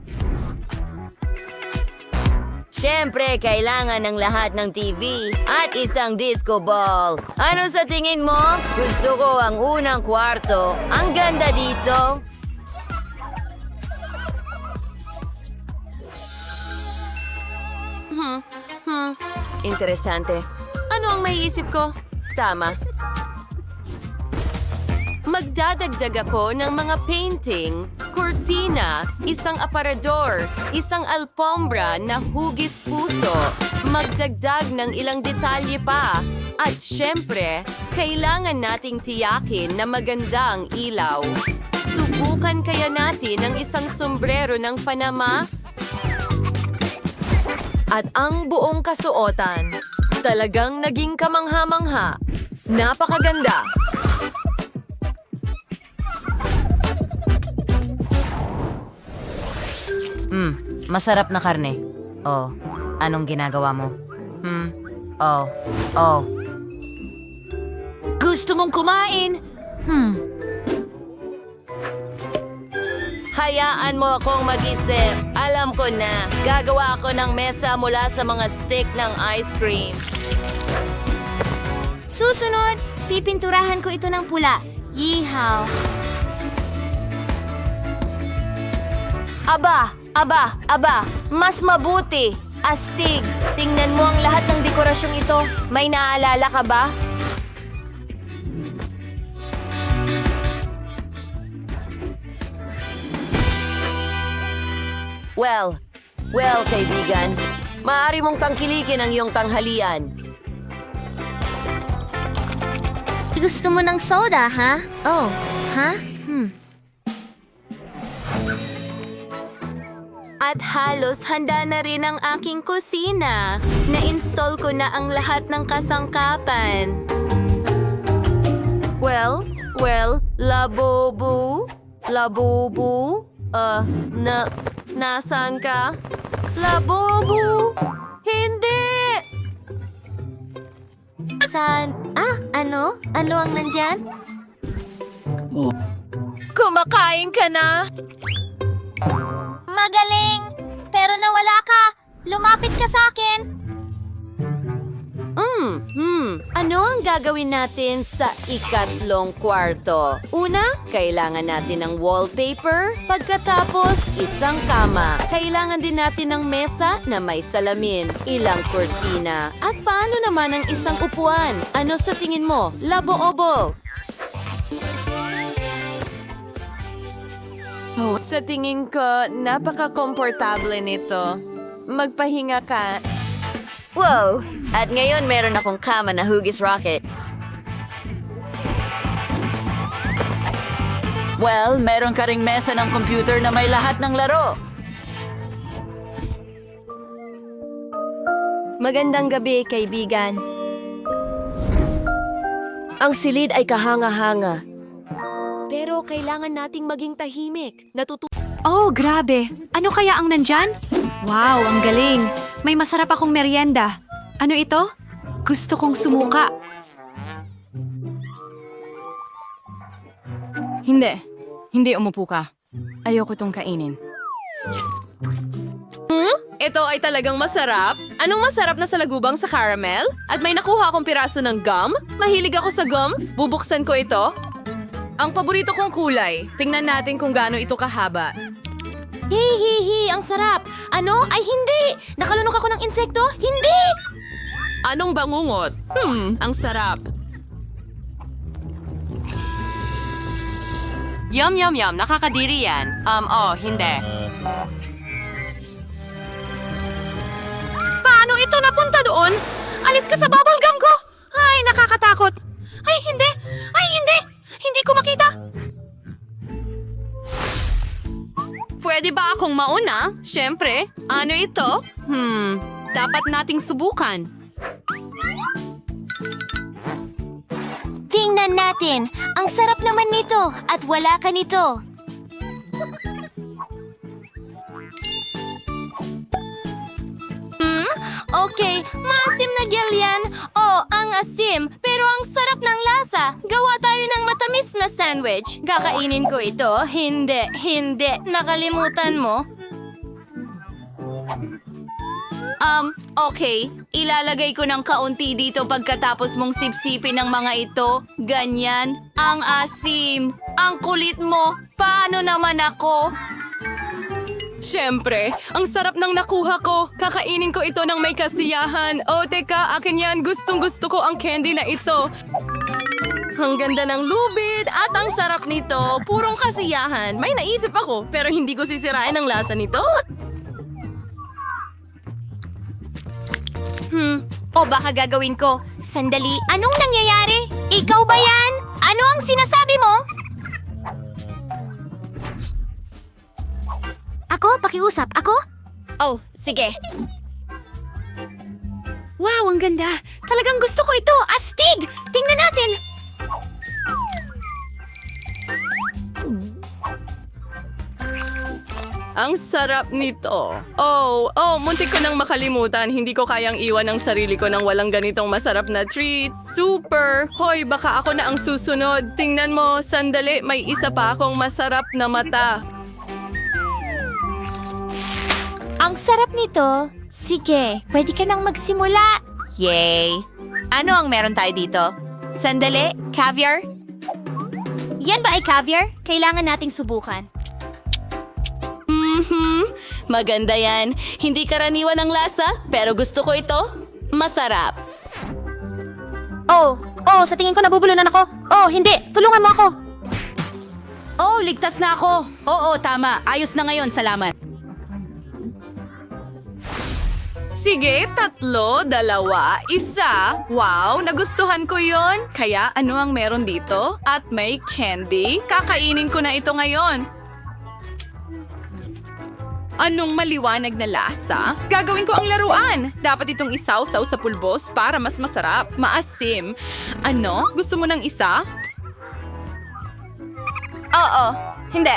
Speaker 2: Siyempre, kailangan ng lahat ng TV at isang disco ball. Ano sa tingin mo? Gusto ko ang unang kwarto. Ang ganda dito.
Speaker 5: Interesante. Ano ang maiisip ko? Tama. Magdadagdag ako ng mga painting, kurtina, isang aparador, isang alpombra na hugis puso, magdagdag ng ilang detalye pa. At syempre, kailangan nating tiyakin na maganda ang ilaw. Subukan kaya natin ang isang sombrero ng Panama? At ang buong kasuotan, talagang naging kamangha-mangha. Napakaganda!
Speaker 2: Masarap na karne. Oh, anong ginagawa mo? Gusto mong kumain? Hayaan mo akong mag-isip. Alam ko na, gagawa ako ng mesa mula sa mga stick ng ice cream.
Speaker 11: Susunod, pipinturahan ko ito ng pula. Yeehaw!
Speaker 2: Aba, mas mabuti. Astig, tingnan mo ang lahat ng dekorasyong ito. May naaalala ka ba? Well, kaibigan. Maaari mong tangkilikin ang iyong tanghalian.
Speaker 11: Gusto mo ng soda, ha? Oh, ha?
Speaker 2: At halos handa na rin ang aking kusina. Na-install ko na ang lahat ng kasangkapan. Well, Labubu? Nasaan ka? Labubu! Hindi!
Speaker 11: Saan? Ano? Ano ang nandyan?
Speaker 5: Kumakain ka na?
Speaker 11: Magaling! Pero nawala ka! Lumapit ka sa akin!
Speaker 2: Ano ang gagawin natin sa ikatlong kwarto? Una, kailangan natin ng wallpaper. Pagkatapos, isang kama. Kailangan din natin ng mesa na may salamin, ilang kurtina. At paano naman ang isang upuan? Ano sa tingin mo? Labo-obo!
Speaker 5: Sa tingin ko, napaka-komportable nito. Magpahinga ka.
Speaker 2: Wow! At ngayon meron akong kama na hugis rocket.
Speaker 10: Well, meron ka ring mesa ng computer na may lahat ng laro.
Speaker 2: Magandang gabi, kaibigan. Ang silid ay kahanga-hanga. Pero kailangan nating maging tahimik.
Speaker 11: Oh, grabe! Ano kaya ang nandyan? Wow, ang galing! May masarap akong merienda. Ano ito? Gusto kong sumuka.
Speaker 12: Hindi umupo ka. Ayoko tong kainin.
Speaker 7: Ito ay talagang masarap. Anong masarap na salagubang sa caramel? At may nakuha akong piraso ng gum. Mahilig ako sa gum. Bubuksan ko ito. Ang paborito kong kulay. Tingnan natin kung gaano ito kahaba.
Speaker 11: Hihihi, ang sarap. Ano? Ay hindi! Nakalunok ako ng insekto? Hindi!
Speaker 7: Anong bangungot? Ang sarap.
Speaker 5: Yum, yum, yum. Nakakadiri yan. Hindi.
Speaker 11: Paano ito napunta doon? Alis ka sa bubble gum ko! Ay, nakakatakot. Ay, hindi! Ay, hindi! Hindi ko makita! Pwede ba akong mauna? Siyempre. Ano ito? Dapat nating subukan. Tingnan natin. Ang sarap naman nito at wala ka nito. Okay, maasim na gel yan. Oh, ang asim. Pero ang sarap ng lasa. Gawa tayo ng matamis na sandwich. Kakainin ko ito. Hindi. Nakalimutan mo. Okay. Ilalagay ko ng kaunti dito pagkatapos mong sipsipin ng mga ito. Ganyan. Ang asim. Ang kulit mo. Paano naman ako?
Speaker 7: Siyempre, ang sarap ng nakuha ko. Kakainin ko ito ng may kasiyahan. Oh, teka, akin yan. Gustong-gusto ko ang candy na ito. Ang ganda ng lubid at ang sarap nito. Purong kasiyahan. May naisip ako, pero hindi ko sisirain ang lasa nito.
Speaker 11: O baka gagawin ko. Sandali, anong nangyayari? Ikaw ba yan? Ano ang sinasabi mo? Ako? Pakiusap? Ako? Oh, sige. Wow, ang ganda. Talagang gusto ko ito. Astig! Tingnan natin.
Speaker 7: Ang sarap nito. Oh, muntik ko nang makalimutan. Hindi ko kayang iwan ang sarili ko nang walang ganitong masarap na treat. Super! Hoy, baka ako na ang susunod. Tingnan mo, sandali, may isa pa akong masarap na mata.
Speaker 11: Ang sarap nito. Sige, pwede ka nang magsimula. Yay! Ano ang meron tayo dito? Sandali, caviar? Yan ba ay caviar? Kailangan nating subukan. Maganda yan. Hindi karaniwan ang lasa, pero gusto ko ito. Masarap. Oh, sa tingin ko nabubulunan ako. Oh, hindi. Tulungan mo ako. Oh, ligtas na ako. Oo, tama. Ayos na ngayon. Salamat.
Speaker 7: Sige, 3, 2, 1. Wow, nagustuhan ko yon. Kaya ano ang meron dito? At may candy. Kakainin ko na ito ngayon. Anong maliwanag na lasa? Gagawin ko ang laruan. Dapat itong isawsaw sa pulbos para mas masarap. Maasim. Ano? Gusto mo ng isa?
Speaker 11: Oo. Hindi.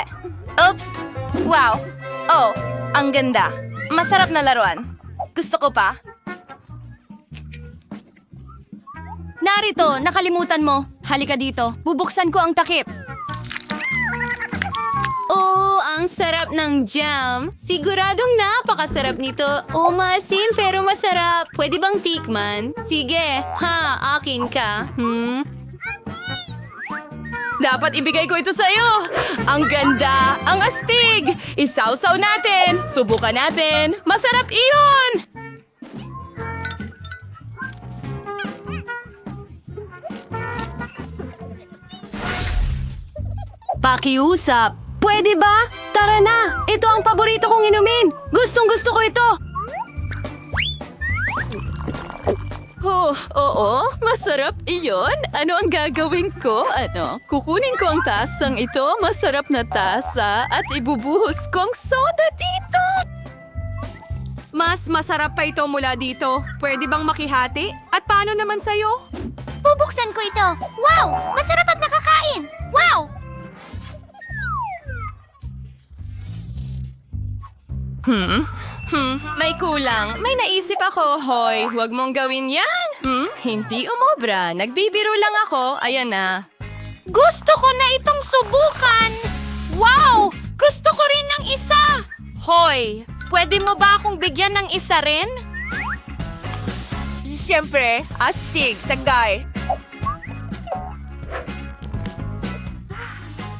Speaker 11: Oops. Wow. Oh, ang ganda. Masarap na laruan. Gusto ko pa. Narito, nakalimutan mo. Halika dito. Bubuksan ko ang takip. Oh, ang sarap ng jam. Siguradong napakasarap nito. Oh, maasim pero masarap. Pwede bang tikman? Sige. Akin ka.
Speaker 7: Dapat ibigay ko ito sa'yo. Ang ganda, ang astig. Isawsaw natin. Subukan natin. Masarap iyon.
Speaker 11: Pakiusap. Pwede ba? Tara na! Ito ang paborito kong inumin! Gustong-gusto ko ito!
Speaker 7: Oh, oo, masarap iyon. Ano ang gagawin ko? Kukunin ko ang tasang ito, masarap na tasa, at ibubuhos ko ang soda dito. Mas masarap pa ito mula dito. Pwede bang makihati? At paano naman sa'yo?
Speaker 11: Bubuksan ko ito! Wow! Masarap at nakakain! Wow!
Speaker 7: May kulang. May naisip ako, Hoy. Huwag mong gawin yan. Hindi umobra. Nagbibiro lang ako. Ayan na.
Speaker 11: Gusto ko na itong subukan! Wow! Gusto ko rin ng isa! Hoy, pwede mo ba akong bigyan ng isa rin? Siyempre, astig, tagay.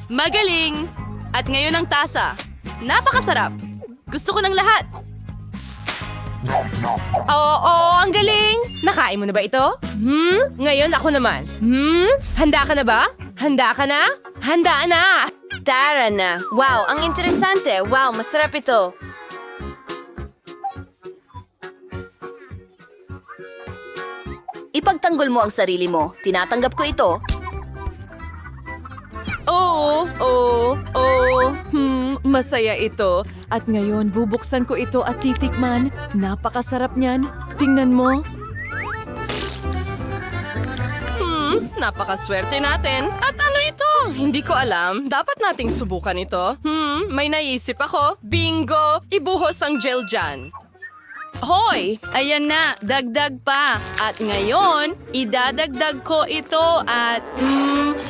Speaker 7: Magaling! At ngayon ang tasa. Napakasarap. Gusto ko ng lahat.
Speaker 5: Oo, ang galing! Nakain mo na ba ito? Ngayon ako naman. Handa ka na ba? Handa ka na? Handa na!
Speaker 11: Tara na. Wow, ang interesante. Wow, masarap ito.
Speaker 2: Ipagtanggol mo ang sarili mo. Tinatanggap ko ito.
Speaker 7: Masaya ito. At ngayon, bubuksan ko ito at titikman. Napakasarap niyan. Tingnan mo.
Speaker 5: Napakaswerte natin. At ano ito? Hindi ko alam. Dapat nating subukan ito. May naisip ako. Bingo! Ibuhos ang gel dyan. Hoy!
Speaker 7: Ayan na, dagdag pa. At ngayon, idadagdag ko ito at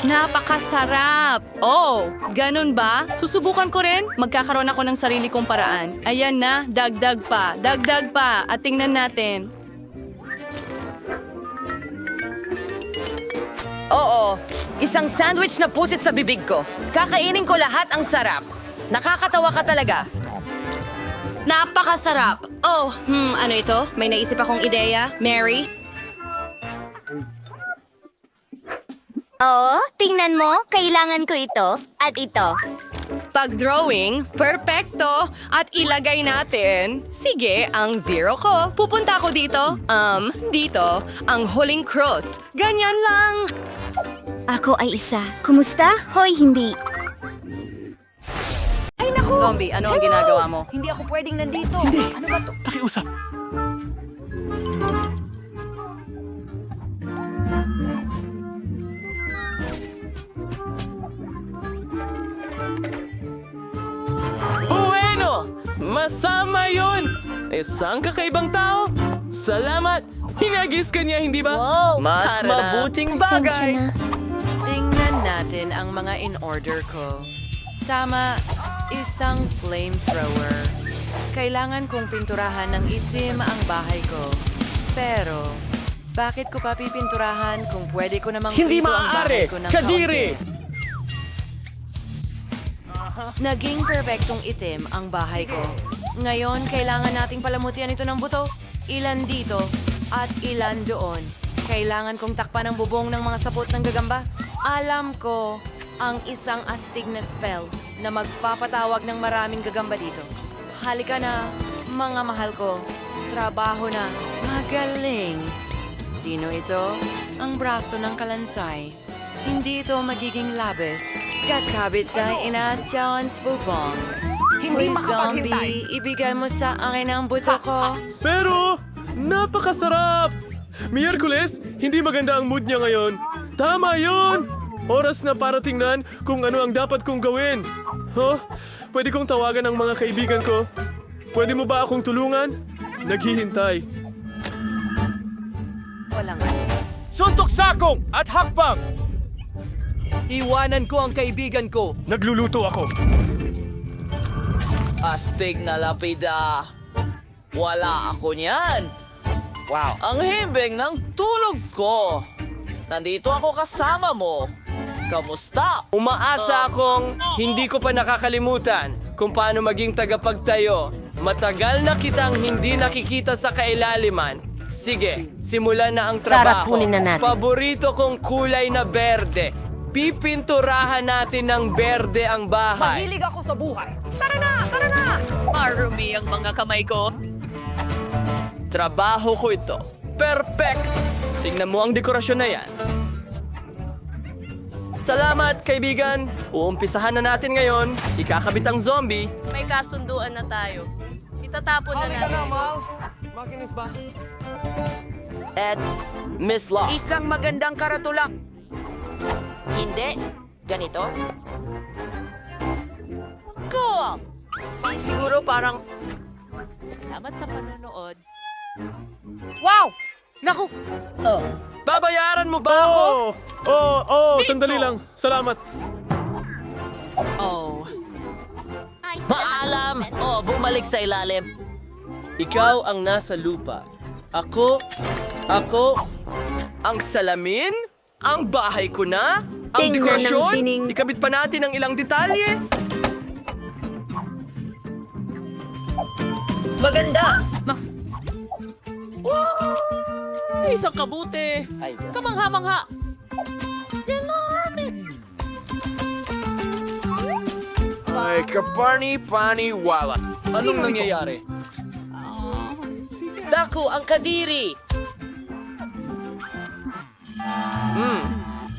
Speaker 7: napakasarap. Oh, ganun ba? Susubukan ko rin. Magkakaroon ako ng sarili kong paraan. Ayan na, dagdag pa. Dagdag pa. At tingnan natin.
Speaker 5: Oo, isang sandwich na pusit sa bibig ko. Kakainin ko lahat ang sarap. Nakakatawa ka talaga.
Speaker 11: Napakasarap. Oh, ano ito? May naisip akong ideya. Mary?
Speaker 2: Oo, tingnan mo. Kailangan ko ito at ito.
Speaker 5: Pag-drawing, perfecto. At ilagay natin, sige, ang zero ko. Pupunta ako dito. Dito, ang huling cross. Ganyan lang.
Speaker 2: Ako ay isa. Kumusta? Hoy, hindi.
Speaker 7: Zombie, ano ang ginagawa mo?
Speaker 11: Hindi ako pwedeng nandito. Ano ba to?
Speaker 9: Pakiusap.
Speaker 6: Bueno! Masama yun! Isang kakaibang tao? Salamat! Hinagis ka niya, hindi ba? Mas mabuting bagay!
Speaker 5: Tingnan natin ang mga in-order ko. Tama, isang flamethrower. Kailangan kong pinturahan ng itim ang bahay ko. Pero, bakit ko pa pipinturahan kung pwede ko namang
Speaker 6: Hindi
Speaker 5: prito ang bahay
Speaker 6: maaari!
Speaker 5: ko ng
Speaker 6: Kadiri!
Speaker 5: kaunti? Naging perpektong itim ang bahay ko. Ngayon, kailangan nating palamutian ito ng buto. Ilan dito at ilan doon. Kailangan kong takpan ang bubong ng mga sapot ng gagamba. Alam ko ang isang astig na spell na magpapatawag ng maraming gagamba dito. Halika na, mga mahal ko. Trabaho na. Magaling. Sino ito? Ang braso ng kalansay. Hindi ito magiging labis. Kakabit sa Inas Jones bubong. Hindi zombie, ibigay mo sa akin ang buto ko.
Speaker 6: Pero, napakasarap! Miyerkules, hindi maganda ang mood niya ngayon. Tama yun! Oras na para tingnan kung ano ang dapat kong gawin. Pwede kong tawagan ang mga kaibigan ko. Pwede mo ba akong tulungan? Naghihintay.
Speaker 5: Walang
Speaker 9: Suntok sakong at hakbang!
Speaker 10: Iwanan ko ang kaibigan ko.
Speaker 9: Nagluluto ako.
Speaker 12: Astig na lapida. Wala ako niyan.
Speaker 9: Wow.
Speaker 12: Ang himbing ng tulog ko. Nandito ako kasama mo. Kamusta?
Speaker 6: Umaasa akong hindi ko pa nakakalimutan kung paano maging tagapagtayo. Matagal na kitang hindi nakikita sa kailaliman. Sige, simulan na ang trabaho. Paborito kong kulay na berde. Pipinturahan natin ng berde ang bahay.
Speaker 10: Mahilig ako sa buhay.
Speaker 2: Marumi ang mga kamay ko.
Speaker 6: Trabaho ko ito. Perfect! Tingnan mo ang dekorasyon na yan. Salamat, kaibigan. Uumpisahan na natin ngayon. Ikakabit ang zombie.
Speaker 5: May kasunduan na tayo. Itatapon na natin.
Speaker 8: Makinis ba?
Speaker 12: At Miss Law.
Speaker 10: Isang magandang karatula.
Speaker 2: Hindi. Ganito?
Speaker 12: Cool! Siguro parang
Speaker 5: Salamat sa panonood.
Speaker 10: Wow! Naku!
Speaker 6: Babayaran mo ba ako? Sandali lang. Salamat.
Speaker 12: paalam. Bumalik bumalik sa ilalim.
Speaker 6: Ikaw ang nasa lupa. Ako, ang salamin? Ang bahay ko na? Ang dekorasyon? Ikabit pa natin ang ilang detalye?
Speaker 5: Maganda!
Speaker 12: Isang kabuti. Kamangha-mangha.
Speaker 6: Ay, kapani-pani-wala. Anong nangyayari?
Speaker 5: Daku, ang kadiri!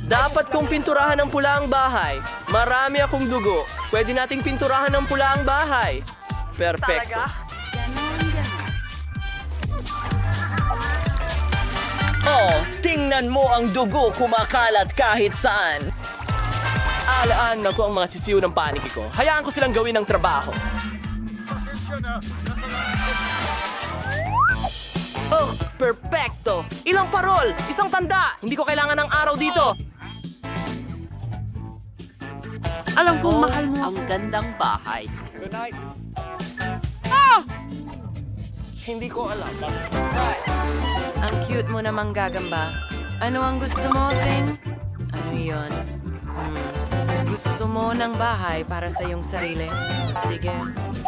Speaker 6: Dapat kong pinturahan ng pula ang bahay. Marami akong dugo. Pwede nating pinturahan ng pula ang bahay. Perfecto.
Speaker 12: Oh, tingnan mo ang dugo kumakalat kahit saan.
Speaker 6: Alaan na ko ang mga sisiw ng paniki ko. Hayaan ko silang gawin ang trabaho. Oh, perfecto! Ilang parol! Isang tanda! Hindi ko kailangan ng araw dito!
Speaker 1: Alam kong mahal mo ang gandang bahay.
Speaker 6: Hindi ko alam.
Speaker 4: Ang cute mo namang gagamba. Ano ang gusto mo, Thing? Ano yon? Gusto mo ng bahay para sa iyong sarili? Sige,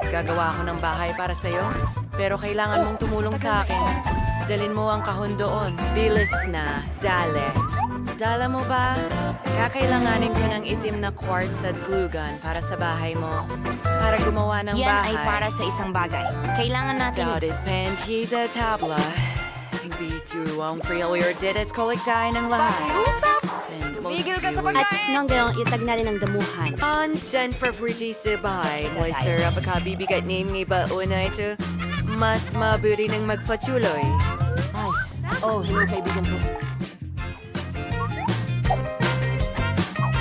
Speaker 4: gagawa ako ng bahay para sa iyo. Pero kailangan mong tumulong sa akin. Dalin mo ang kahon doon. Bilis na, dale. Dala mo ba? Kakailanganin ko ng itim na quartz at glue gun para sa bahay mo. Para gumawa ng
Speaker 11: Yan
Speaker 4: bahay.
Speaker 11: ay para sa isang bagay. Kailangan natin...
Speaker 4: Saudis panties at tabla. Bito ang failure did it kolektahin ng lahat. Send mo
Speaker 11: At nanggang itag na rin ang damuhan.
Speaker 4: Constant for fruity sa bahay. Moister up a kabibigat name ni ba una ito. Mas mabuti ng magpatuloy. Ay, hello kaibigan ko.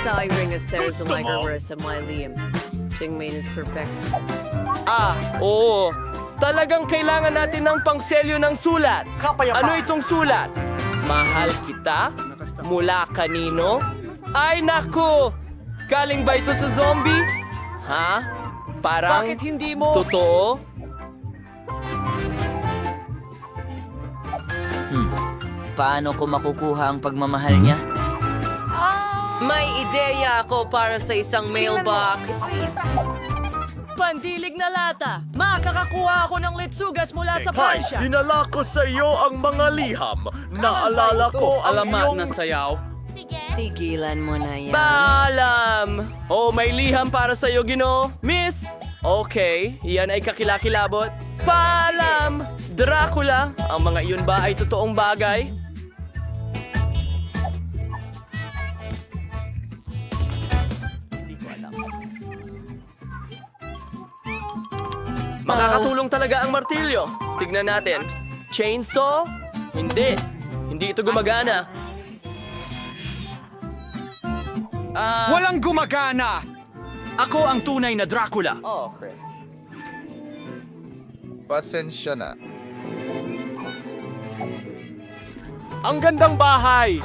Speaker 4: Sa ring a series of microverse sa my liam. Tingmain is perfect.
Speaker 6: Oo. Talagang kailangan natin ng pangselyo ng sulat. Ano itong sulat? Mahal kita? Mula kanino? Ay naku! Galing ba ito sa zombie? Ha? Parang...
Speaker 12: Bakit hindi mo?
Speaker 6: Totoo?
Speaker 12: Paano ko makukuha ang pagmamahal niya?
Speaker 5: May ideya ako para sa isang mailbox.
Speaker 12: Pandilig na lata! Makakakuha ako ng litsugas mula sa Pransya!
Speaker 9: Dinala ko sa iyo ang mga liham. Naalala ko ang iyong...
Speaker 6: sayaw.
Speaker 4: Tigilan mo na yan.
Speaker 6: Paalam! Oh, may liham para sa'yo, Ginoo. Miss! Okay, yan ay kakilakilabot. Paalam! Dracula! Ang mga iyon ba ay totoong bagay? Makakatulong talaga ang martilyo. Tignan natin. Chainsaw? Hindi. Hindi ito gumagana.
Speaker 9: Walang gumagana! Ako ang tunay na Dracula.
Speaker 6: Oh, Chris.
Speaker 8: Pasensya na.
Speaker 9: Ang gandang bahay!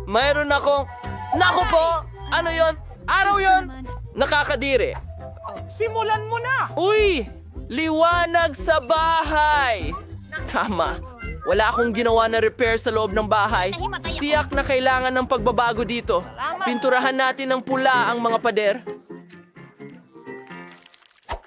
Speaker 6: Mayroon akong... Naku po! Ano yon? Araw yon? Nakakadiri.
Speaker 12: Simulan mo na!
Speaker 6: Uy! Liwanag sa bahay! Tama. Wala akong ginawa na repair sa loob ng bahay. Tiyak na kailangan ng pagbabago dito. Pinturahan natin ng pula ang mga pader.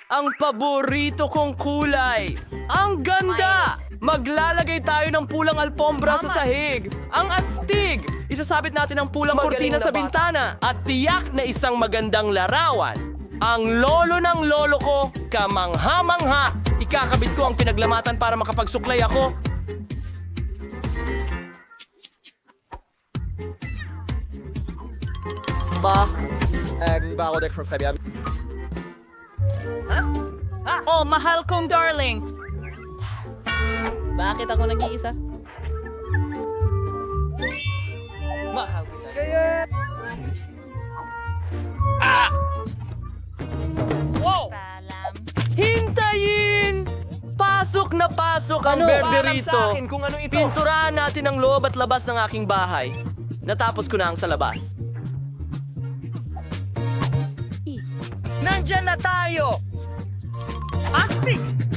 Speaker 6: Ang paborito kong kulay! Ang ganda! Maglalagay tayo ng pulang alpombra sa sahig. Ang astig! Isasabit natin ang pulang kortina sa bintana. At tiyak na isang magandang larawan. Ang lolo ng lolo ko, kamangha-mangha. Ikakabit ko ang pinaglamatan para makapagsuklay ako.
Speaker 12: Oh, mahal kong darling!
Speaker 5: Bakit ako nag-iisa?
Speaker 12: Mahal kita.
Speaker 6: Hintayin! Pasok na pasok ang berde rito.
Speaker 12: Kung ano ito.
Speaker 6: Pinturahan natin ang loob at labas ng aking bahay. Natapos ko na ang sa labas.
Speaker 12: Nandyan na tayo!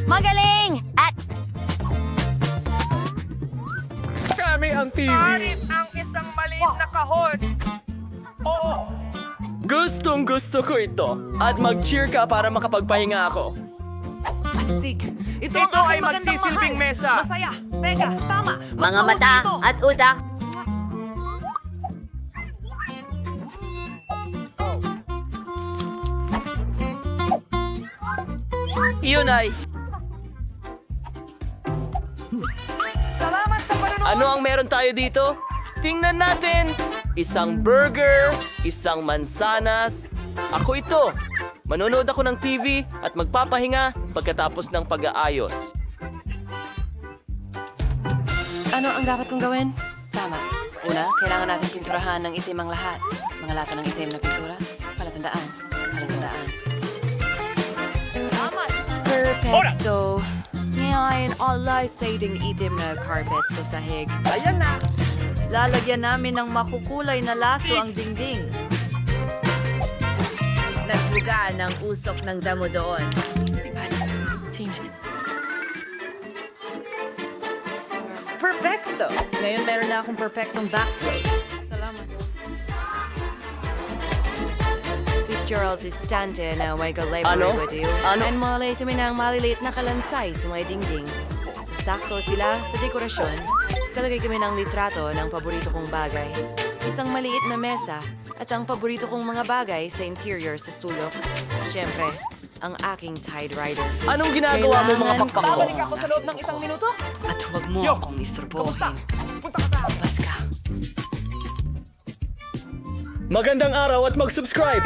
Speaker 11: Magaling! At
Speaker 6: Kami ang TV.
Speaker 12: ang isang maliit na kahon.
Speaker 6: Gustong gusto ko ito. At mag-cheer ka para makapagpahinga ako.
Speaker 12: Ito ay magsisilbing mesa. Masaya. Teka, tama.
Speaker 11: mga mata at utak.
Speaker 6: Iyon ay...
Speaker 12: Salamat sa panonood.
Speaker 6: Ano ang meron tayo dito? Tingnan natin. Isang burger, isang mansanas. Ako ito. Manonood ako ng TV at magpapahinga pagkatapos ng pag-aayos.
Speaker 7: Ano ang dapat kong gawin? Tama. Una, kailangan natin pinturahan ng itim ang lahat. Mga lata ng itim na pintura. Palatandaan. Palatandaan. Perfecto. Ngayon, alay shading itim na carpet sa sahig.
Speaker 12: Ayan na.
Speaker 2: Lalagyan namin ng makukulay na laso ang dingding. Nagbuga ng usok ng damo doon. Perfecto! Ngayon meron na akong perfectong backflip. Salamat.
Speaker 7: Charles Istante na may library
Speaker 6: Ano?
Speaker 7: video.
Speaker 6: Ano?
Speaker 7: And malay sa minang maliliit na kalansay sa may dingding. Sasakto sila sa dekorasyon. Kalagay kami ng litrato ng paborito kong bagay. Isang maliit na mesa at ang paborito kong mga bagay sa interior sa sulok. Siyempre, ang aking Tide Rider.
Speaker 6: Anong ginagawa mo mga pakpak ko?
Speaker 12: Babalik ako sa loob ng isang minuto.
Speaker 10: At huwag mo akong istorbohin.
Speaker 12: Kamusta? Punta ka sa...
Speaker 10: Bas ka.
Speaker 6: Magandang araw at mag-subscribe!